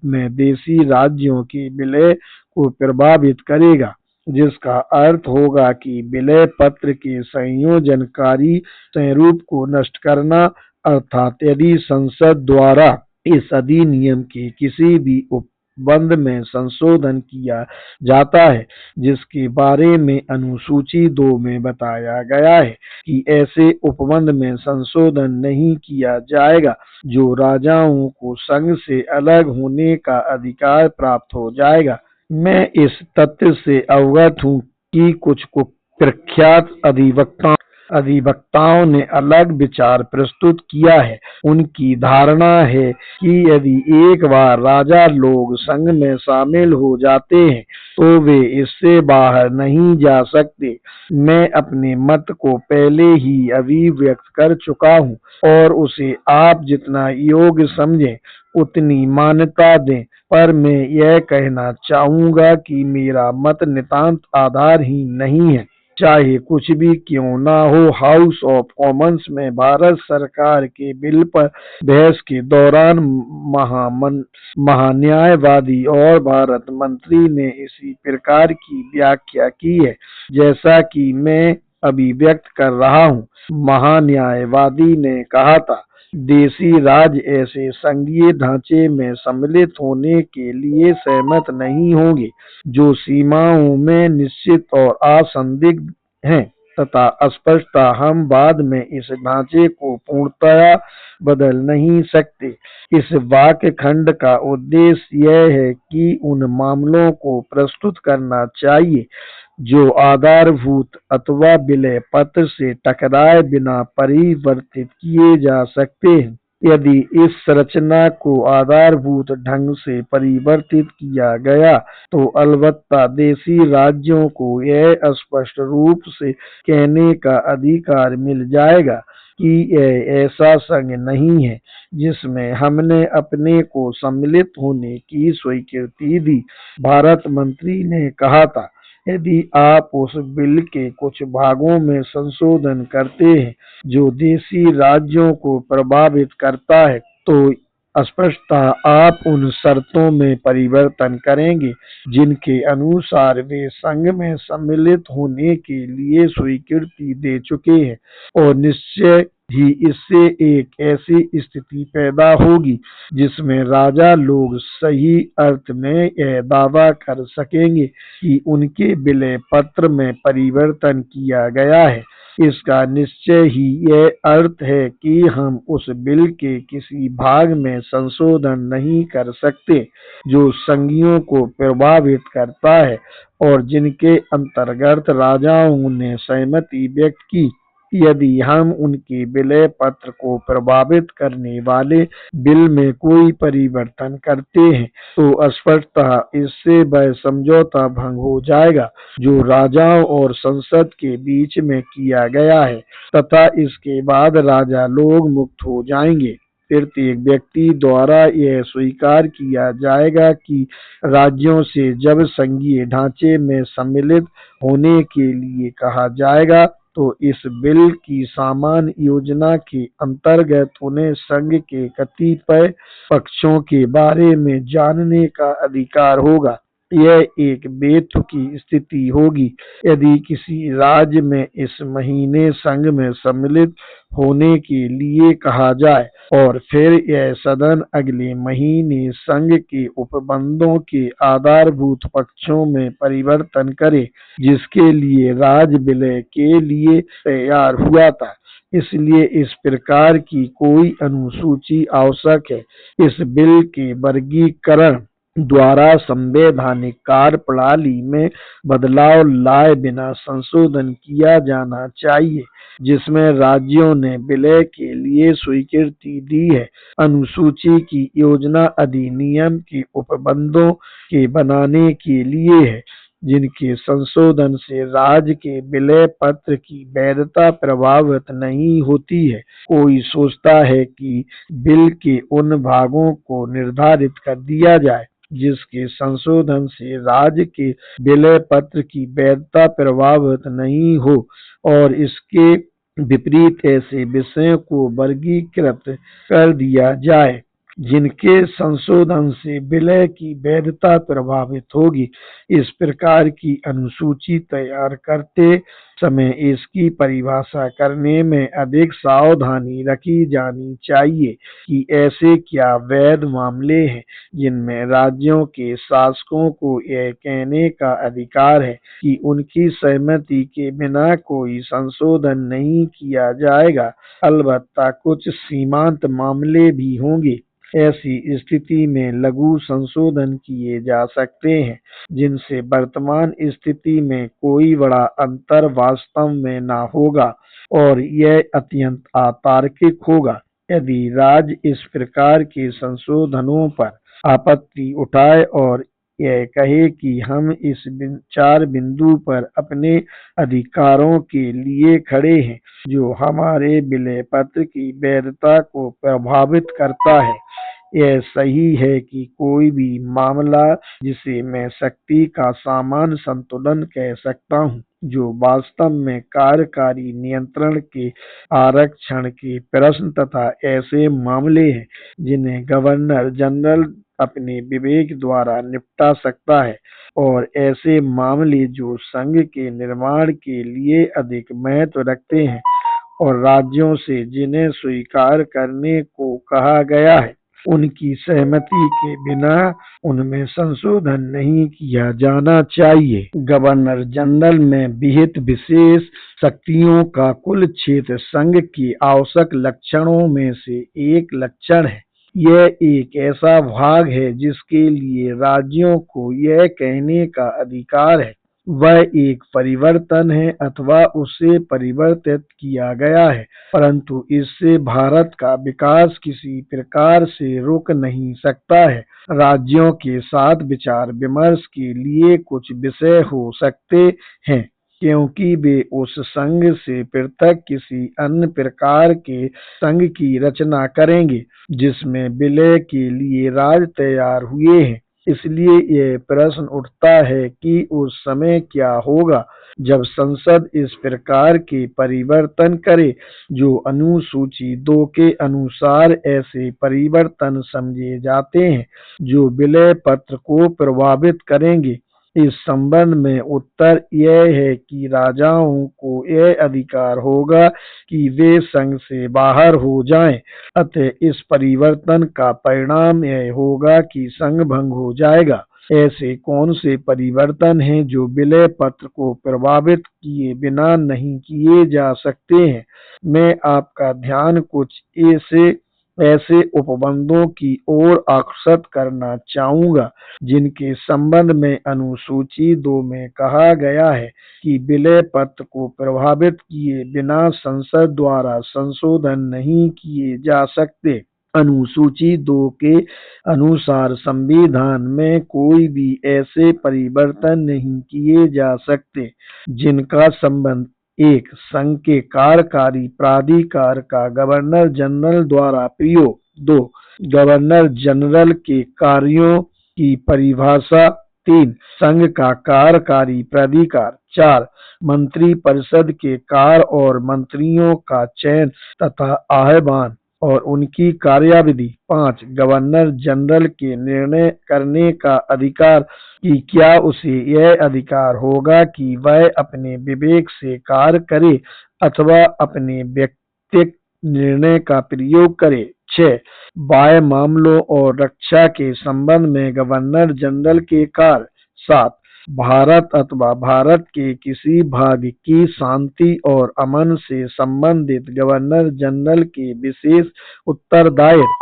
में देशी राज्यों के विलय को प्रभावित करेगा, जिसका अर्थ होगा कि विलय पत्र के संयोजनकारी स्वरूप को नष्ट करना, अर्थात यदि संसद द्वारा इस अधिनियम के किसी भी उपबंध में संशोधन किया जाता है जिसके बारे में अनुसूची 2 में बताया गया है कि ऐसे उपबंध में संशोधन नहीं किया जाएगा, जो राजाओं को संघ से अलग होने का अधिकार प्राप्त हो जाएगा। मैं इस तथ्य से अवगत हूँ कि कुछ कुप्रख्यात अधिवक्ताओं ने अलग विचार प्रस्तुत किया है। उनकी धारणा है कि यदि एक बार राजा लोग संघ में शामिल हो जाते हैं तो वे इससे बाहर नहीं जा सकते। मैं अपने मत को पहले ही अभिव्यक्त कर चुका हूँ और उसे आप जितना योग्य समझें उतनी मान्यता दें, पर मैं यह कहना चाहूँगा कि मेरा मत नितांत आधारहीन नहीं है। चाहे कुछ भी क्यों न हो, हाउस ऑफ कॉमन्स में भारत सरकार के बिल पर बहस के दौरान महान्यायवादी और भारत मंत्री ने इसी प्रकार की व्याख्या की है जैसा कि मैं अभी व्यक्त कर रहा हूँ। महान्यायवादी ने कहा था, देशी राज्य ऐसे संघीय ढांचे में सम्मिलित होने के लिए सहमत नहीं होंगे जो सीमाओं में निश्चित और असंदिग्ध हैं तथा स्पष्टतः हम बाद में इस ढांचे को पूर्णतया बदल नहीं सकते। इस वाक्य खंड का उद्देश्य यह है कि उन मामलों को प्रस्तुत करना चाहिए जो आधारभूत अथवा विलय पत्र से टकराए बिना परिवर्तित किए जा सकते हैं। यदि इस संरचना को आधारभूत ढंग से परिवर्तित किया गया तो अलबत्ता देशी राज्यों को यह स्पष्ट रूप से कहने का अधिकार मिल जाएगा कि यह ऐसा संघ नहीं है जिसमें हमने अपने को सम्मिलित होने की स्वीकृति दी। भारत मंत्री ने कहा था, यदि आप उस बिल के कुछ भागों में संशोधन करते हैं जो देशी राज्यों को प्रभावित करता है तो स्पष्टतः आप उन शर्तों में परिवर्तन करेंगे जिनके अनुसार वे संघ में सम्मिलित होने के लिए स्वीकृति दे चुके हैं, और निश्चय ही इससे एक ऐसी स्थिति पैदा होगी जिसमें राजा लोग सही अर्थ में यह दावा कर सकेंगे कि उनके विलय पत्र में परिवर्तन किया गया है। इसका निश्चय ही यह अर्थ है कि हम उस बिल के किसी भाग में संशोधन नहीं कर सकते जो संघियों को प्रभावित करता है और जिनके अंतर्गत राजाओं ने सहमति व्यक्त की। यदि हम उनके विलय पत्र को प्रभावित करने वाले बिल में कोई परिवर्तन करते हैं तो स्पष्टतः इससे वह समझौता भंग हो जाएगा जो राजाओं और संसद के बीच में किया गया है तथा इसके बाद राजा लोग मुक्त हो जाएंगे। प्रत्येक व्यक्ति द्वारा यह स्वीकार किया जाएगा कि राज्यों से जब संघीय ढांचे में सम्मिलित होने के लिए कहा जाएगा तो इस बिल की सामान्य योजना के अंतर्गत उन्हें संघ के कतिपय पक्षों के बारे में जानने का अधिकार होगा। यह एक बेतुकी स्थिति होगी यदि किसी राज्य में इस महीने संघ में सम्मिलित होने के लिए कहा जाए और फिर यह सदन अगले महीने संघ के उपबंधों के आधारभूत पक्षों में परिवर्तन करे जिसके लिए राज्य विलय के लिए तैयार हुआ था। इसलिए इस प्रकार की कोई अनुसूची आवश्यक है। इस बिल के वर्गीकरण द्वारा संवैधानिक कार्य प्रणाली में बदलाव लाए बिना संशोधन किया जाना चाहिए, जिसमें राज्यों ने विलय के लिए स्वीकृति दी है। अनुसूची की योजना अधिनियम के उपबंधों के बनाने के लिए है, जिनके संशोधन से राज्य के विलय पत्र की वैधता प्रभावित नहीं होती है। कोई सोचता है कि बिल के उन भागों को निर्धारित कर दिया जाए जिसके संशोधन से राज्य के विलय पत्र की वैधता प्रभावित नहीं हो, और इसके विपरीत ऐसे विषयों को वर्गीकृत कर दिया जाए जिनके संशोधन से विलय की वैधता प्रभावित होगी। इस प्रकार की अनुसूची तैयार करते समय इसकी परिभाषा करने में अधिक सावधानी रखी जानी चाहिए कि ऐसे क्या वैध मामले हैं जिनमें राज्यों के शासकों को यह कहने का अधिकार है कि उनकी सहमति के बिना कोई संशोधन नहीं किया जाएगा। अलबत्ता कुछ सीमांत मामले भी होंगे। ऐसी स्थिति में लघु संशोधन किए जा सकते हैं जिनसे वर्तमान स्थिति में कोई बड़ा अंतर वास्तव में न होगा और यह अत्यंत अतार्किक होगा। यदि राज्य इस प्रकार के संशोधनों पर आपत्ति उठाए और यह कहे कि हम इस चार बिंदु पर अपने अधिकारों के लिए खड़े हैं जो हमारे विलय पत्र की वैधता को प्रभावित करता है, यह सही है कि कोई भी मामला जिसे मैं शक्ति का समान संतुलन कह सकता हूँ, जो वास्तव में कार्यकारी नियंत्रण के आरक्षण के प्रश्न तथा ऐसे मामले हैं जिन्हें गवर्नर जनरल अपने विवेक द्वारा निपटा सकता है, और ऐसे मामले जो संघ के निर्माण के लिए अधिक महत्व रखते हैं और राज्यों से जिन्हें स्वीकार करने को कहा गया है, उनकी सहमति के बिना उनमें संशोधन नहीं किया जाना चाहिए। गवर्नर जनरल में विहित विशेष शक्तियों का कुल क्षेत्र संघ के आवश्यक लक्षणों में से एक लक्षण है। यह एक ऐसा भाग है जिसके लिए राज्यों को यह कहने का अधिकार है वह एक परिवर्तन है अथवा उसे परिवर्तित किया गया है, परंतु इससे भारत का विकास किसी प्रकार से रुक नहीं सकता है। राज्यों के साथ विचार विमर्श के लिए कुछ विषय हो सकते हैं क्योंकि वे उस संघ से पृथक किसी अन्य प्रकार के संघ की रचना करेंगे जिसमें विलय के लिए राज्य तैयार हुए हैं। इसलिए यह प्रश्न उठता है कि उस समय क्या होगा जब संसद इस प्रकार के परिवर्तन करे जो अनुसूची 2 के अनुसार ऐसे परिवर्तन समझे जाते हैं जो विलय पत्र को प्रभावित करेंगे। इस संबंध में उत्तर यह है कि राजाओं को यह अधिकार होगा कि वे संघ से बाहर हो जाएं, अतः इस परिवर्तन का परिणाम यह होगा कि संघ भंग हो जाएगा। ऐसे कौन से परिवर्तन हैं जो विलय पत्र को प्रभावित किए बिना नहीं किए जा सकते हैं? मैं आपका ध्यान कुछ ऐसे उपबंधों की ओर आकर्षित करना चाहूंगा जिनके संबंध में अनुसूची 2 में कहा गया है कि विलय पत्र को प्रभावित किए बिना संसद द्वारा संशोधन नहीं किए जा सकते। अनुसूची 2 के अनुसार संविधान में कोई भी ऐसे परिवर्तन नहीं किए जा सकते जिनका संबंध 1 संघ के कार्यकारी प्राधिकार का गवर्नर जनरल द्वारा प्रयोग, 2 गवर्नर जनरल के कार्यों की परिभाषा, 3 संघ का कार्यकारी प्राधिकार, 4 मंत्री परिषद के कार्य और मंत्रियों का चयन तथा आह्वान और उनकी कार्यावधि, 5 गवर्नर जनरल के निर्णय करने का अधिकार कि क्या उसे यह अधिकार होगा कि वह अपने विवेक से कार्य करे अथवा अपने व्यक्तिगत निर्णय का प्रयोग करे, 6 बाह्य मामलों और रक्षा के संबंध में गवर्नर जनरल के कार्य, 7 भारत अथवा भारत के किसी भाग की शांति और अमन से संबंधित गवर्नर जनरल के विशेष उत्तरदायित्व,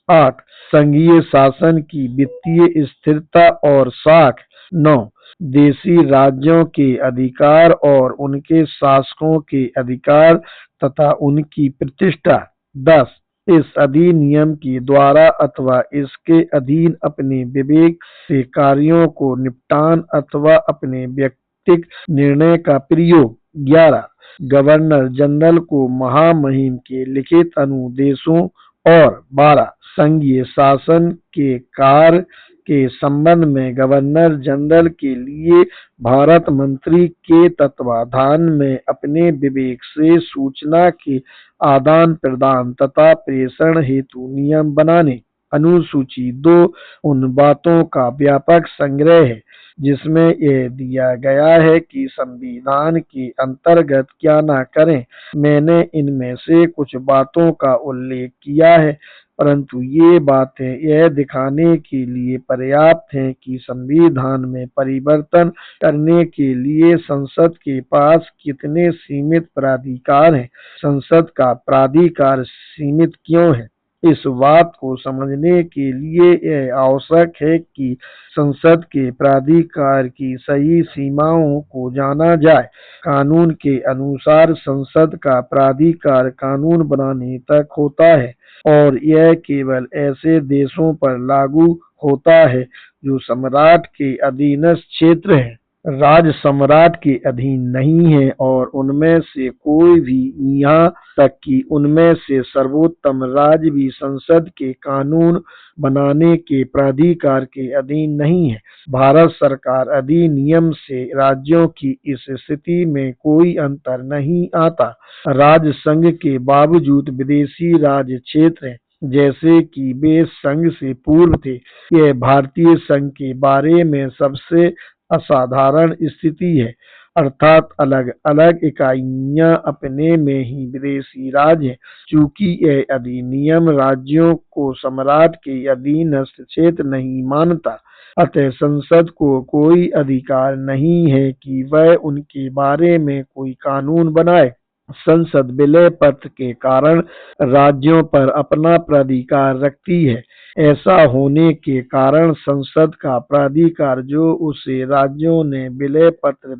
8. संघीय शासन की वित्तीय स्थिरता और साख। 9. देशी राज्यों के अधिकार और उनके शासकों के अधिकार तथा उनकी प्रतिष्ठा। 10. इस अधिनियम के द्वारा अथवा इसके अधीन अपने विवेक से कार्यों को निपटान अथवा अपने व्यक्तिगत निर्णय का प्रयोग। 11. गवर्नर जनरल को महामहिम के लिखित अनुदेशों। और 12. संघीय शासन के कार्य के संबंध में गवर्नर जनरल के लिए भारत मंत्री के तत्वाधान में अपने विवेक से सूचना के आदान प्रदान तथा प्रेषण हेतु नियम बनाने। अनुसूची 2 उन बातों का व्यापक संग्रह है जिसमें यह दिया गया है कि संविधान के अंतर्गत क्या न करें। मैंने इनमें से कुछ बातों का उल्लेख किया है, परंतु ये बातें यह दिखाने के लिए पर्याप्त हैं कि संविधान में परिवर्तन करने के लिए संसद के पास कितने सीमित प्राधिकार हैं। संसद का प्राधिकार सीमित क्यों है? इस बात को समझने के लिए यह आवश्यक है कि संसद के प्राधिकार की सही सीमाओं को जाना जाए। कानून के अनुसार संसद का प्राधिकार कानून बनाने तक होता है और यह केवल ऐसे देशों पर लागू होता है जो सम्राट के अधीनस्थ क्षेत्र हैं, राज्य सम्राट के अधीन नहीं है और उनमें से कोई भी, यहाँ तक कि उनमें से सर्वोत्तम राज्य भी संसद के कानून बनाने के प्राधिकार के अधीन नहीं है। भारत सरकार अधिनियम से राज्यों की इस स्थिति में कोई अंतर नहीं आता। राज्य संघ के बावजूद विदेशी राज्य क्षेत्र हैं, जैसे कि वे संघ से पूर्व थे। यह भारतीय संघ के बारे में सबसे असाधारण स्थिति है, अर्थात अलग अलग इकाइयां अपने में ही विदेशी राज्य हैं। चूंकि यह अधिनियम राज्यों को सम्राट के अधीनस्थ क्षेत्र नहीं मानता, अतः संसद को कोई अधिकार नहीं है कि वह उनके बारे में कोई कानून बनाए। संसद विलय पत्र के कारण राज्यों पर अपना प्राधिकार रखती है। ऐसा होने के कारण संसद का प्राधिकार जो उसे राज्यों ने विलय पत्र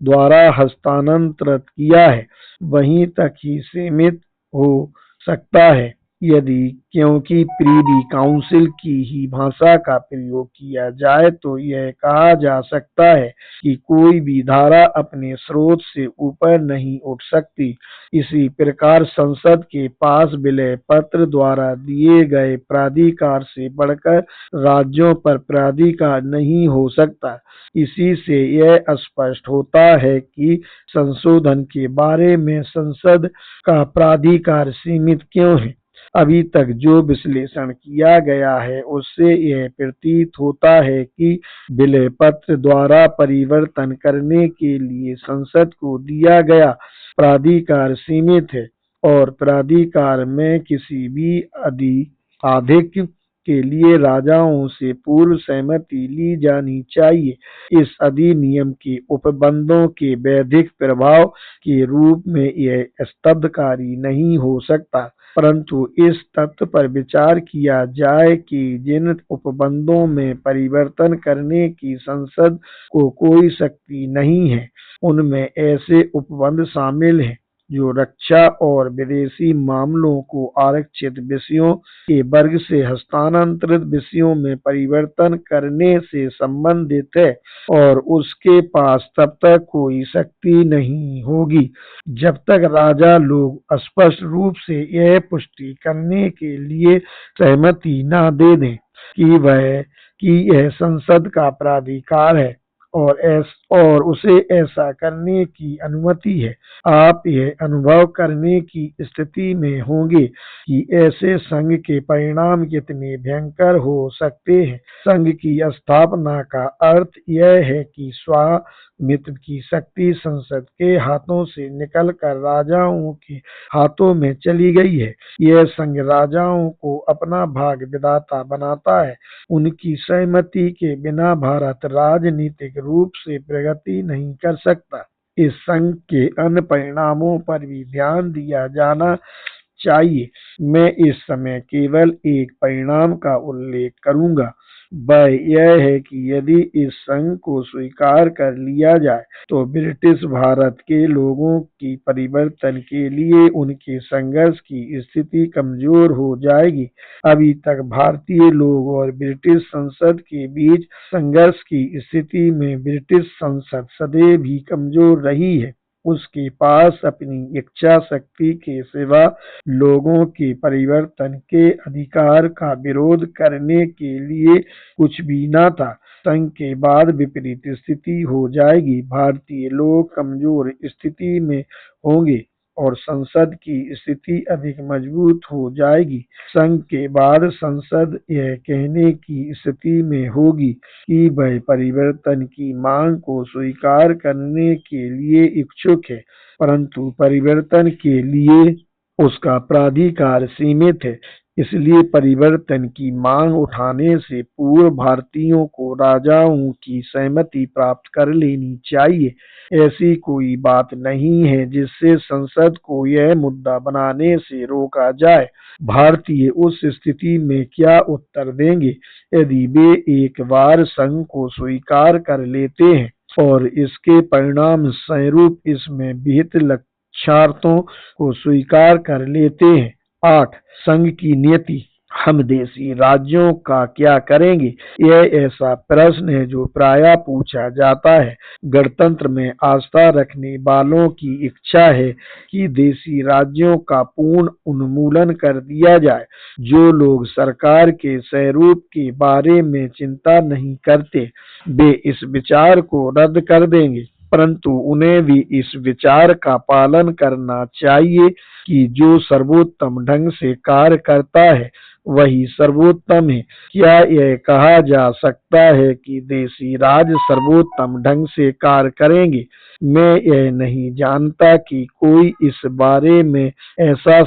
द्वारा हस्तांतरित किया है, वहीं तक ही सीमित हो सकता है। यदि क्योंकि प्रीवी काउंसिल की ही भाषा का प्रयोग किया जाए तो यह कहा जा सकता है कि कोई भी धारा अपने स्रोत से ऊपर नहीं उठ सकती। इसी प्रकार संसद के पास विलय पत्र द्वारा दिए गए प्राधिकार से बढ़कर राज्यों पर प्राधिकार नहीं हो सकता। इसी से यह स्पष्ट होता है कि संशोधन के बारे में संसद का प्राधिकार सीमित क्यों है। अभी तक जो विश्लेषण किया गया है उससे यह प्रतीत होता है कि विलय पत्र द्वारा परिवर्तन करने के लिए संसद को दिया गया प्राधिकार सीमित है और प्राधिकार में किसी भी अधिक के लिए राजाओं से पूर्व सहमति ली जानी चाहिए। इस अधिनियम के उपबंधों के वैधिक प्रभाव के रूप में यह स्तब्धकारी नहीं हो सकता, परंतु इस तथ्य पर विचार किया जाए कि जिन उपबंधों में परिवर्तन करने की संसद को कोई शक्ति नहीं है, उनमें ऐसे उपबंध शामिल हैं जो रक्षा और विदेशी मामलों को आरक्षित विषयों के वर्ग से हस्तांतरित विषयों में परिवर्तन करने से संबंधित है और उसके पास तब तक कोई शक्ति नहीं होगी जब तक राजा लोग स्पष्ट रूप से यह पुष्टि करने के लिए सहमति न दे दें कि यह संसद का प्राधिकार है और उसे ऐसा करने की अनुमति है। आप यह अनुभव करने की स्थिति में होंगे कि ऐसे संघ के परिणाम कितने भयंकर हो सकते हैं। संघ की स्थापना का अर्थ यह है कि स्वामित्व की शक्ति संसद के हाथों से निकलकर राजाओं के हाथों में चली गई है। यह संघ राजाओं को अपना भाग विधाता बनाता है। उनकी सहमति के बिना भारत राजनीतिक रूप से प्रगति नहीं कर सकता। इस संघ के अन्य परिणामों पर भी ध्यान दिया जाना चाहिए। मैं इस समय केवल एक परिणाम का उल्लेख करूंगा, वह यह है कि यदि इस संघ को स्वीकार कर लिया जाए तो ब्रिटिश भारत के लोगों की परिवर्तन के लिए उनके संघर्ष की स्थिति कमजोर हो जाएगी। अभी तक भारतीय लोग और ब्रिटिश संसद के बीच संघर्ष की स्थिति में ब्रिटिश संसद सदैव ही कमजोर रही है। उसके पास अपनी इच्छा शक्ति के सिवा लोगों के परिवर्तन के अधिकार का विरोध करने के लिए कुछ भी न था। संघ के बाद विपरीत स्थिति हो जाएगी, भारतीय लोग कमजोर स्थिति में होंगे और संसद की स्थिति अधिक मजबूत हो जाएगी। संघ के बाद संसद यह कहने की स्थिति में होगी कि वह परिवर्तन की मांग को स्वीकार करने के लिए इच्छुक है, परंतु परिवर्तन के लिए उसका प्राधिकार सीमित है। इसलिए परिवर्तन की मांग उठाने से पूर्व भारतीयों को राजाओं की सहमति प्राप्त कर लेनी चाहिए। ऐसी कोई बात नहीं है जिससे संसद को यह मुद्दा बनाने से रोका जाए। भारतीय उस स्थिति में क्या उत्तर देंगे यदि वे एक बार संघ को स्वीकार कर लेते हैं और इसके परिणाम स्वरूप इसमें विहित लक्ष्यार्थों को स्वीकार कर लेते हैं। 8. संघ की नीति। हम देशी राज्यों का क्या करेंगे? यह ऐसा प्रश्न है जो प्रायः पूछा जाता है। गणतंत्र में आस्था रखने वालों की इच्छा है कि देशी राज्यों का पूर्ण उन्मूलन कर दिया जाए। जो लोग सरकार के स्वरूप के बारे में चिंता नहीं करते, वे इस विचार को रद्द कर देंगे, परंतु उन्हें भी इस विचार का पालन करना चाहिए कि जो सर्वोत्तम ढंग से कार्य करता है वही सर्वोत्तम है। क्या यह कहा जा सकता है कि देशी राज सर्वोत्तम ढंग से कार्य करेंगे? मैं यह नहीं जानता कि कोई इस बारे में ऐसा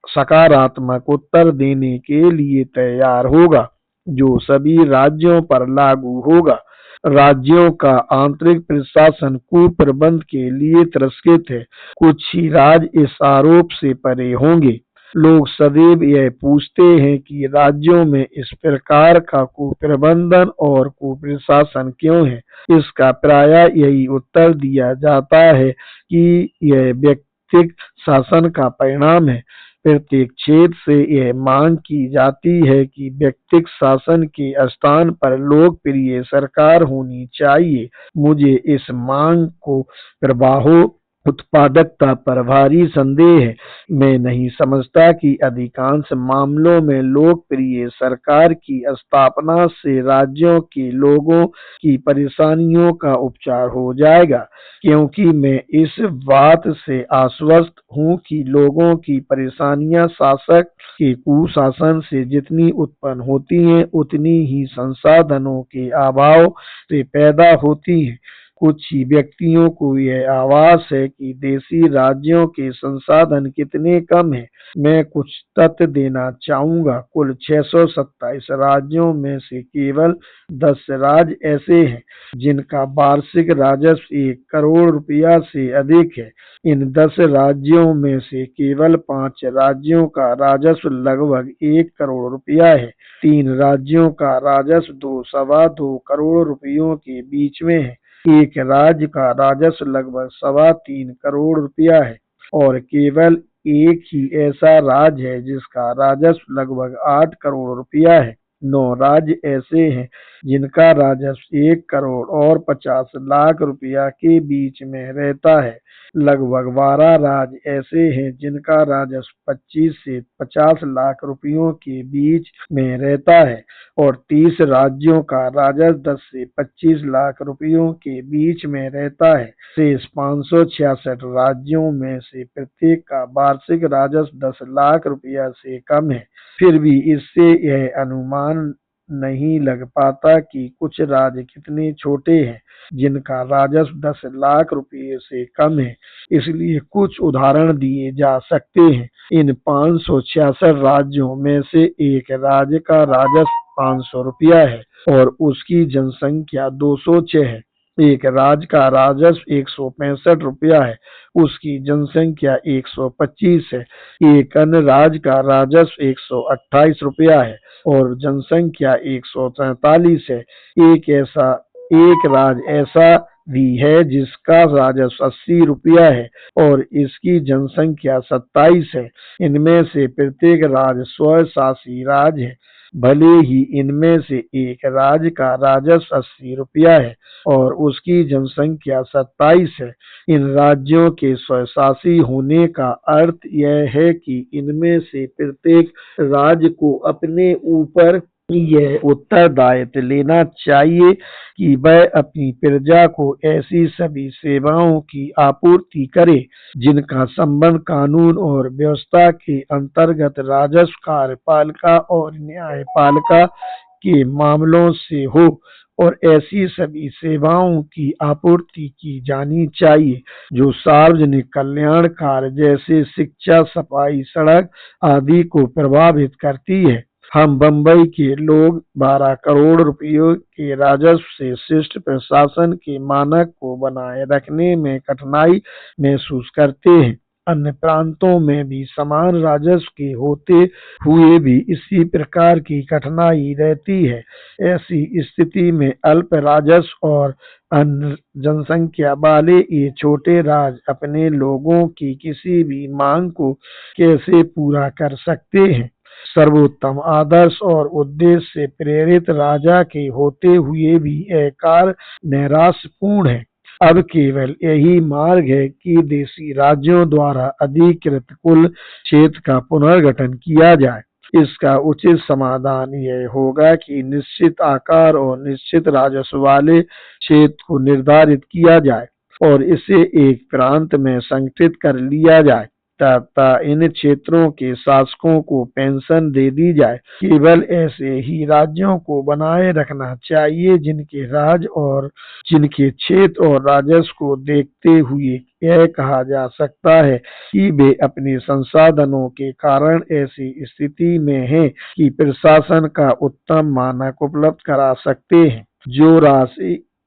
सकारात्मक उत्तर देने के लिए तैयार होगा जो सभी राज्यों पर लागू होगा। राज्यों का आंतरिक प्रशासन कुप्रबंध के लिए तिरस्कृत है। कुछ ही राज्य इस आरोप से परे होंगे। लोग सदैव यह पूछते हैं कि राज्यों में इस प्रकार का कुप्रबंधन और कुप्रशासन क्यों है। इसका प्रायः यही उत्तर दिया जाता है कि यह व्यक्तिगत शासन का परिणाम है। प्रत्येक क्षेत्र से यह मांग की जाती है कि व्यक्तिगत शासन के स्थान पर लोकप्रिय सरकार होनी चाहिए। मुझे इस मांग को प्रभावों उत्पादकता पर भारी संदेह है। मैं नहीं समझता कि अधिकांश मामलों में लोकप्रिय सरकार की स्थापना से राज्यों के लोगों की परेशानियों का उपचार हो जाएगा, क्योंकि मैं इस बात से आश्वस्त हूँ कि लोगों की परेशानियां शासक के कुशासन से जितनी उत्पन्न होती हैं उतनी ही संसाधनों के अभाव से पैदा होती हैं। कुछ ही व्यक्तियों को यह आभास है कि देशी राज्यों के संसाधन कितने कम हैं। मैं कुछ तथ्य देना चाहूंगा। कुल 627 राज्यों में से केवल 10 राज्य ऐसे हैं जिनका वार्षिक राजस्व 1 करोड़ रुपया से अधिक है। इन 10 राज्यों में से केवल 5 राज्यों का राजस्व लगभग 1 करोड़ रुपया है। 3 राज्यों का राजस्व 2-2.25 करोड़ रुपयों के बीच में है। एक राज्य का राजस्व लगभग 3.25 करोड़ रुपया है और केवल एक ही ऐसा राज्य है जिसका राजस्व लगभग 8 करोड़ रुपया है। 9 राज्य ऐसे हैं जिनका राजस्व 1 करोड़ और 50 लाख रुपया के बीच में रहता है। लगभग 12 राज्य ऐसे हैं जिनका राजस्व 25 से 50 लाख रुपयों के बीच में रहता है और 30 राज्यों का राजस्व 10 से 25 लाख रुपयों के बीच में रहता है। शेष 566 राज्यों में से प्रत्येक का वार्षिक राजस्व 10 लाख रुपया से कम है। फिर भी इससे यह अनुमान नहीं लग पाता कि कुछ राज्य कितने छोटे हैं जिनका राजस्व 10 लाख रुपये से कम है। इसलिए कुछ उदाहरण दिए जा सकते हैं। इन 566 राज्यों में से एक राज्य का राजस्व 500 रुपया है और उसकी जनसंख्या 206 है। एक राज्य का राजस्व 165 रुपया है, उसकी जनसंख्या 125 है। एक अन्य राज्य का राजस्व 128 रुपया है और जनसंख्या 143 है। एक राज्य ऐसा भी है जिसका राजस्व 80 रुपया है और इसकी जनसंख्या 27 है। इनमें से प्रत्येक राज्य स्वशासी राज्य है, भले ही इनमें से एक राज्य का राजस्व 80 रुपया है और उसकी जनसंख्या 27 है। इन राज्यों के स्वशासी होने का अर्थ यह है कि इनमें से प्रत्येक राज्य को अपने ऊपर यह उत्तरदायित्व लेना चाहिए कि वह अपनी प्रजा को ऐसी सभी सेवाओं की आपूर्ति करे जिनका संबंध कानून और व्यवस्था के अंतर्गत राजस्व कार्यपालिका और न्यायपालिका के मामलों से हो और ऐसी सभी सेवाओं की आपूर्ति की जानी चाहिए जो सार्वजनिक कल्याण कार्य जैसे शिक्षा, सफाई, सड़क आदि को प्रभावित करती है। हम बम्बई के लोग 12 करोड़ रुपयों के राजस्व से शिष्ट प्रशासन के मानक को बनाए रखने में कठिनाई महसूस करते हैं। अन्य प्रांतों में भी समान राजस्व के होते हुए भी इसी प्रकार की कठिनाई रहती है। ऐसी स्थिति में अल्प राजस्व और अन्य जनसंख्या वाले ये छोटे राज्य अपने लोगों की किसी भी मांग को कैसे पूरा कर सकते हैं? सर्वोत्तम आदर्श और उद्देश्य से प्रेरित राजा के होते हुए भी यह कार्य नैराश्यपूर्ण है। अब केवल यही मार्ग है कि देशी राज्यों द्वारा अधिकृत कुल क्षेत्र का पुनर्गठन किया जाए। इसका उचित समाधान यह होगा कि निश्चित आकार और निश्चित राजस्व वाले क्षेत्र को निर्धारित किया जाए और इसे एक प्रांत में संगठित कर लिया जाए तथा इन क्षेत्रों के शासकों को पेंशन दे दी जाए। केवल ऐसे ही राज्यों को बनाए रखना चाहिए जिनके राज्य और जिनके क्षेत्र और राजस्व को देखते हुए यह कहा जा सकता है कि वे अपने संसाधनों के कारण ऐसी स्थिति में हैं कि प्रशासन का उत्तम मानक उपलब्ध करा सकते हैं।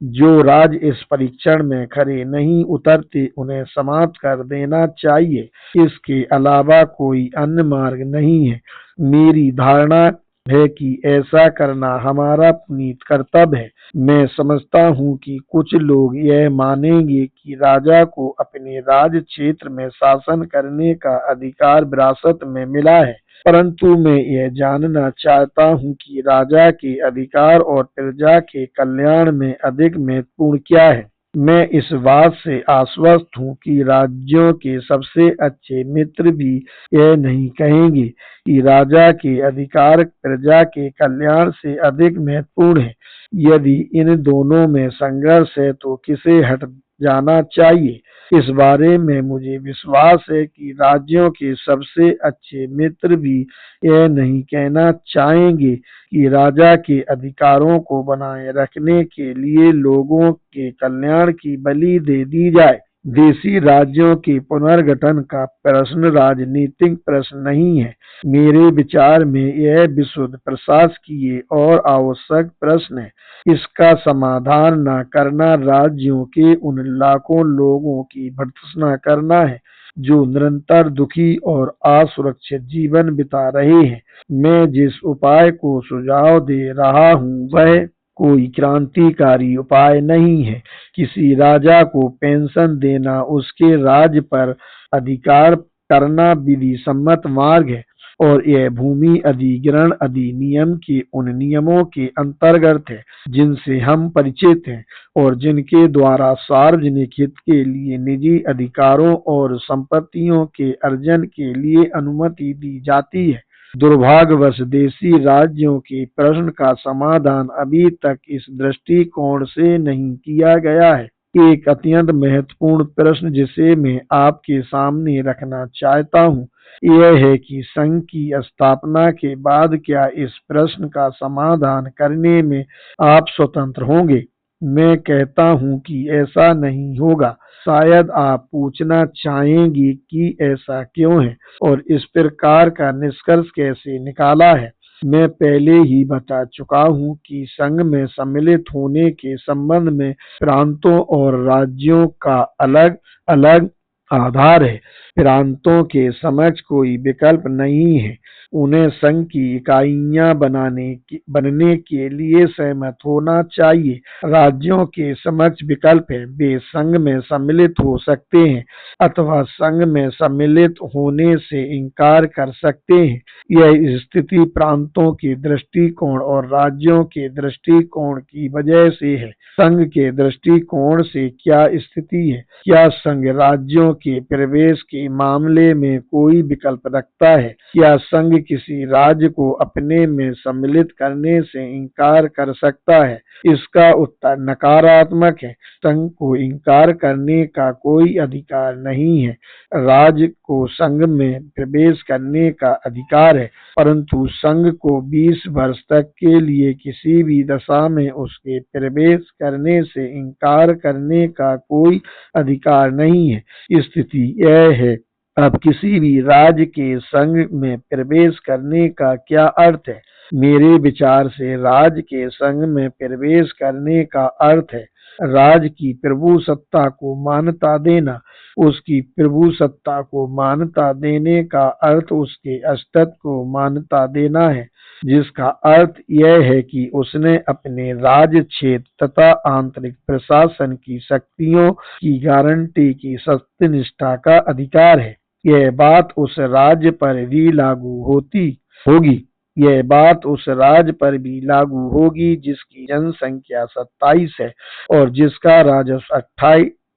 जो राज्य इस परीक्षण में खरे नहीं उतरते उन्हें समाप्त कर देना चाहिए। इसके अलावा कोई अन्य मार्ग नहीं है। मेरी धारणा है कि ऐसा करना हमारा पुनीत कर्तव्य है। मैं समझता हूँ कि कुछ लोग यह मानेंगे कि राजा को अपने राज्य क्षेत्र में शासन करने का अधिकार विरासत में मिला है, परंतु मैं यह जानना चाहता हूँ कि राजा के अधिकार और प्रजा के कल्याण में अधिक महत्वपूर्ण क्या है। मैं इस बात से आश्वस्त हूँ कि राज्यों के सबसे अच्छे मित्र भी यह नहीं कहेंगे कि राजा के अधिकार प्रजा के कल्याण से अधिक महत्वपूर्ण है। यदि इन दोनों में संघर्ष है तो किसे हट जाना चाहिए? इस बारे में मुझे विश्वास है कि राज्यों के सबसे अच्छे मित्र भी यह नहीं कहना चाहेंगे कि राजा के अधिकारों को बनाए रखने के लिए लोगों के कल्याण की बलि दे दी जाए। देशी राज्यों के पुनर्गठन का प्रश्न राजनीतिक प्रश्न नहीं है। मेरे विचार में यह विशुद्ध प्रशासकीय और आवश्यक प्रश्न है। इसका समाधान न करना राज्यों के उन लाखों लोगों की भर्त्सना करना है जो निरंतर दुखी और असुरक्षित जीवन बिता रहे हैं। मैं जिस उपाय को सुझाव दे रहा हूँ वह कोई क्रांतिकारी उपाय नहीं है। किसी राजा को पेंशन देना, उसके राज्य पर अधिकार करना विधि सम्मत मार्ग है और यह भूमि अधिग्रहण अधिनियम के उन नियमों के अंतर्गत है जिनसे हम परिचित हैं और जिनके द्वारा सार्वजनिक हित के लिए निजी अधिकारों और संपत्तियों के अर्जन के लिए अनुमति दी जाती है। दुर्भाग्यवश देशी राज्यों के प्रश्न का समाधान अभी तक इस दृष्टिकोण से नहीं किया गया है। एक अत्यंत महत्वपूर्ण प्रश्न जिसे मैं आपके सामने रखना चाहता हूँ यह है कि संघ की स्थापना के बाद क्या इस प्रश्न का समाधान करने में आप स्वतंत्र होंगे? मैं कहता हूँ कि ऐसा नहीं होगा। शायद आप पूछना चाहेंगे कि ऐसा क्यों है और इस प्रकार का निष्कर्ष कैसे निकाला है। मैं पहले ही बता चुका हूँ कि संघ में सम्मिलित होने के संबंध में प्रांतों और राज्यों का अलग अलग आधार है। प्रांतों के समक्ष कोई विकल्प नहीं है, उन्हें संघ की इकाइयां बनने के लिए सहमत होना चाहिए। राज्यों के समक्ष विकल्प है, वे संघ में सम्मिलित हो सकते हैं अथवा संघ में सम्मिलित होने से इनकार कर सकते हैं। यह स्थिति प्रांतों के दृष्टिकोण और राज्यों के दृष्टिकोण की वजह से है। संघ के दृष्टिकोण से क्या स्थिति है? क्या संघ राज्यों के प्रवेश के मामले में कोई विकल्प रखता है? क्या संघ किसी राज्य को अपने में सम्मिलित करने से इनकार कर सकता है? इसका उत्तर नकारात्मक है। संघ को इनकार करने का कोई अधिकार नहीं है। राज्य को संघ में प्रवेश करने का अधिकार है, परंतु संघ को 20 वर्ष तक के लिए किसी भी दशा में उसके प्रवेश करने से इनकार करने का कोई अधिकार नहीं है। स्थिति यह है। अब किसी भी राज्य के संघ में प्रवेश करने का क्या अर्थ है? मेरे विचार से राज्य के संघ में प्रवेश करने का अर्थ है राज्य की प्रभुसत्ता को मान्यता देना। उसकी प्रभुसत्ता को मान्यता देने का अर्थ उसके अस्तित्व को मान्यता देना है, जिसका अर्थ यह है कि उसने अपने राज्य क्षेत्र तथा आंतरिक प्रशासन की शक्तियों की गारंटी की सत्यनिष्ठा का अधिकार है। यह बात उस राज्य पर भी लागू होगी। यह बात उस राज्य पर भी लागू होगी जिसकी जनसंख्या 27 है और जिसका राजस्व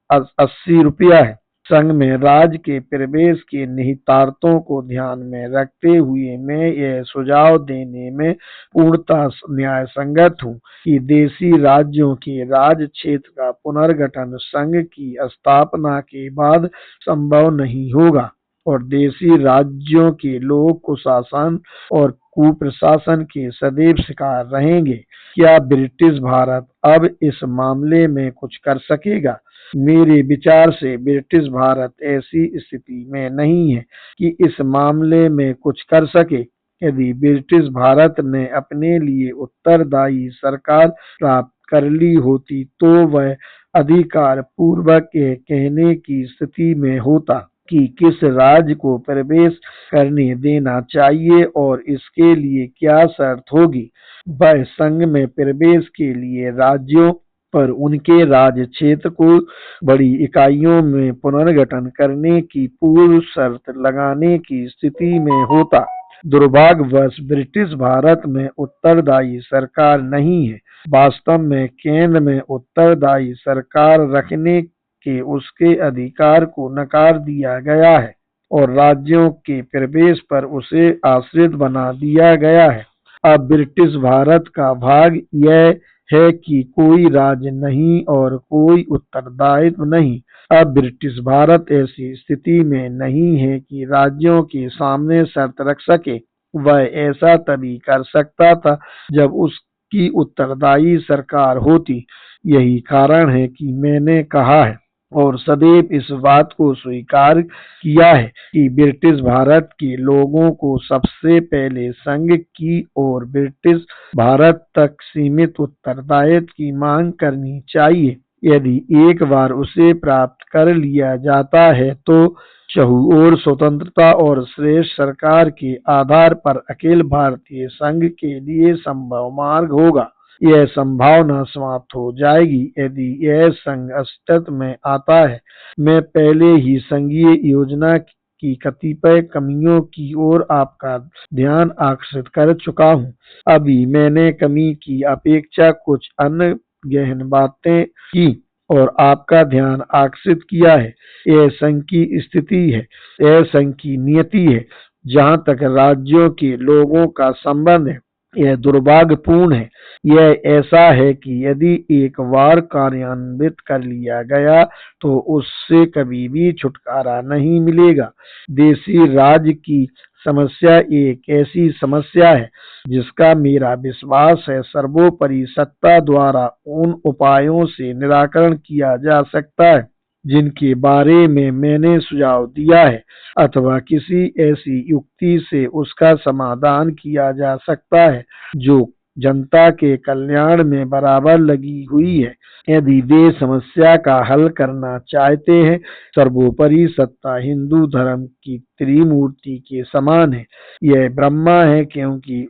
80 रुपया है। संघ में राज्य के प्रवेश के निहितार्थों को ध्यान में रखते हुए मैं यह सुझाव देने में पूर्णतः न्याय संगत हूँ कि देशी राज्यों के राज्य क्षेत्र का पुनर्गठन संघ की स्थापना के बाद संभव नहीं होगा और देशी राज्यों के लोग कुशासन और कुप्रशासन के सदैव शिकार रहेंगे। क्या ब्रिटिश भारत अब इस मामले में कुछ कर सकेगा? मेरे विचार से ब्रिटिश भारत ऐसी स्थिति में नहीं है कि इस मामले में कुछ कर सके। यदि ब्रिटिश भारत ने अपने लिए उत्तरदायी सरकार प्राप्त कर ली होती तो वह अधिकार पूर्वक यह कहने की स्थिति में होता कि किस राज्य को प्रवेश करने देना चाहिए और इसके लिए क्या शर्त होगी। वह संघ में प्रवेश के लिए राज्यों पर उनके राज्य क्षेत्र को बड़ी इकाइयों में पुनर्गठन करने की पूर्व शर्त लगाने की स्थिति में होता। दुर्भाग्यवश ब्रिटिश भारत में उत्तरदायी सरकार नहीं है। वास्तव में केंद्र में उत्तरदायी सरकार रखने के उसके अधिकार को नकार दिया गया है और राज्यों के प्रवेश पर उसे आश्रित बना दिया गया है। अब ब्रिटिश भारत का भाग यह है कि कोई राज्य नहीं और कोई उत्तरदायित्व नहीं। अब ब्रिटिश भारत ऐसी स्थिति में नहीं है कि राज्यों के सामने शर्त रख सके। वह ऐसा तभी कर सकता था जब उसकी उत्तरदायी सरकार होती। यही कारण है कि मैंने कहा है और सदैव इस बात को स्वीकार किया है कि ब्रिटिश भारत के लोगों को सबसे पहले संघ की और ब्रिटिश भारत तक सीमित उत्तरदायित्व की मांग करनी चाहिए। यदि एक बार उसे प्राप्त कर लिया जाता है तो चहुओर स्वतंत्रता और श्रेष्ठ सरकार के आधार पर अखिल भारतीय संघ के लिए संभव मार्ग होगा। यह संभावना समाप्त हो जाएगी यदि यह संघ अस्तित्व में आता है। मैं पहले ही संघीय योजना की कतिपय कमियों की ओर आपका ध्यान आकर्षित कर चुका हूँ। अभी मैंने कमी की अपेक्षा कुछ अन्य गहन बातें की और आपका ध्यान आकर्षित किया है। यह संघ की स्थिति है, यह संघ की नियति है। जहाँ तक राज्यों के लोगों का संबंध है, यह दुर्भाग्यपूर्ण है। यह ऐसा है कि यदि एक बार कार्यान्वित कर लिया गया तो उससे कभी भी छुटकारा नहीं मिलेगा। देशी राज्य की समस्या एक ऐसी समस्या है जिसका मेरा विश्वास है सर्वोपरि सत्ता द्वारा उन उपायों से निराकरण किया जा सकता है जिनके बारे में मैंने सुझाव दिया है, अथवा किसी ऐसी युक्ति से उसका समाधान किया जा सकता है जो जनता के कल्याण में बराबर लगी हुई है। यदि वे समस्या का हल करना चाहते हैं, सर्वोपरि सत्ता हिंदू धर्म की त्रिमूर्ति के समान है। यह ब्रह्मा है क्योंकि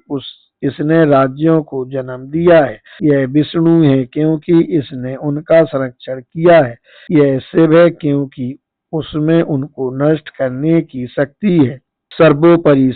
इसने राज्यों को जन्म दिया है। यह विष्णु है क्योंकि इसने उनका संरक्षण किया है। यह शिव है क्योंकि उसमें उनको नष्ट करने की शक्ति है। सर्वोपरि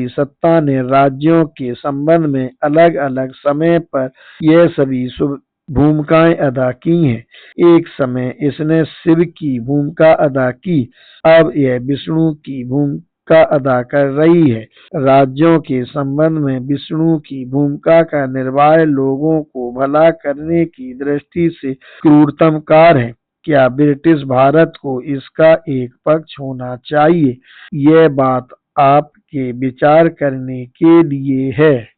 सत्ता ने राज्यों के संबंध में अलग अलग समय पर यह सभी शुभ भूमिकाएं अदा की हैं। एक समय इसने शिव की भूमिका अदा की, अब यह विष्णु की भूमिका अदा कर रही है। राज्यों के संबंध में विष्णु की भूमिका का निर्वाह लोगों को भला करने की दृष्टि से क्रूरतम कार्य है। क्या ब्रिटिश भारत को इसका एक पक्ष होना चाहिए? यह बात आपके विचार करने के लिए है।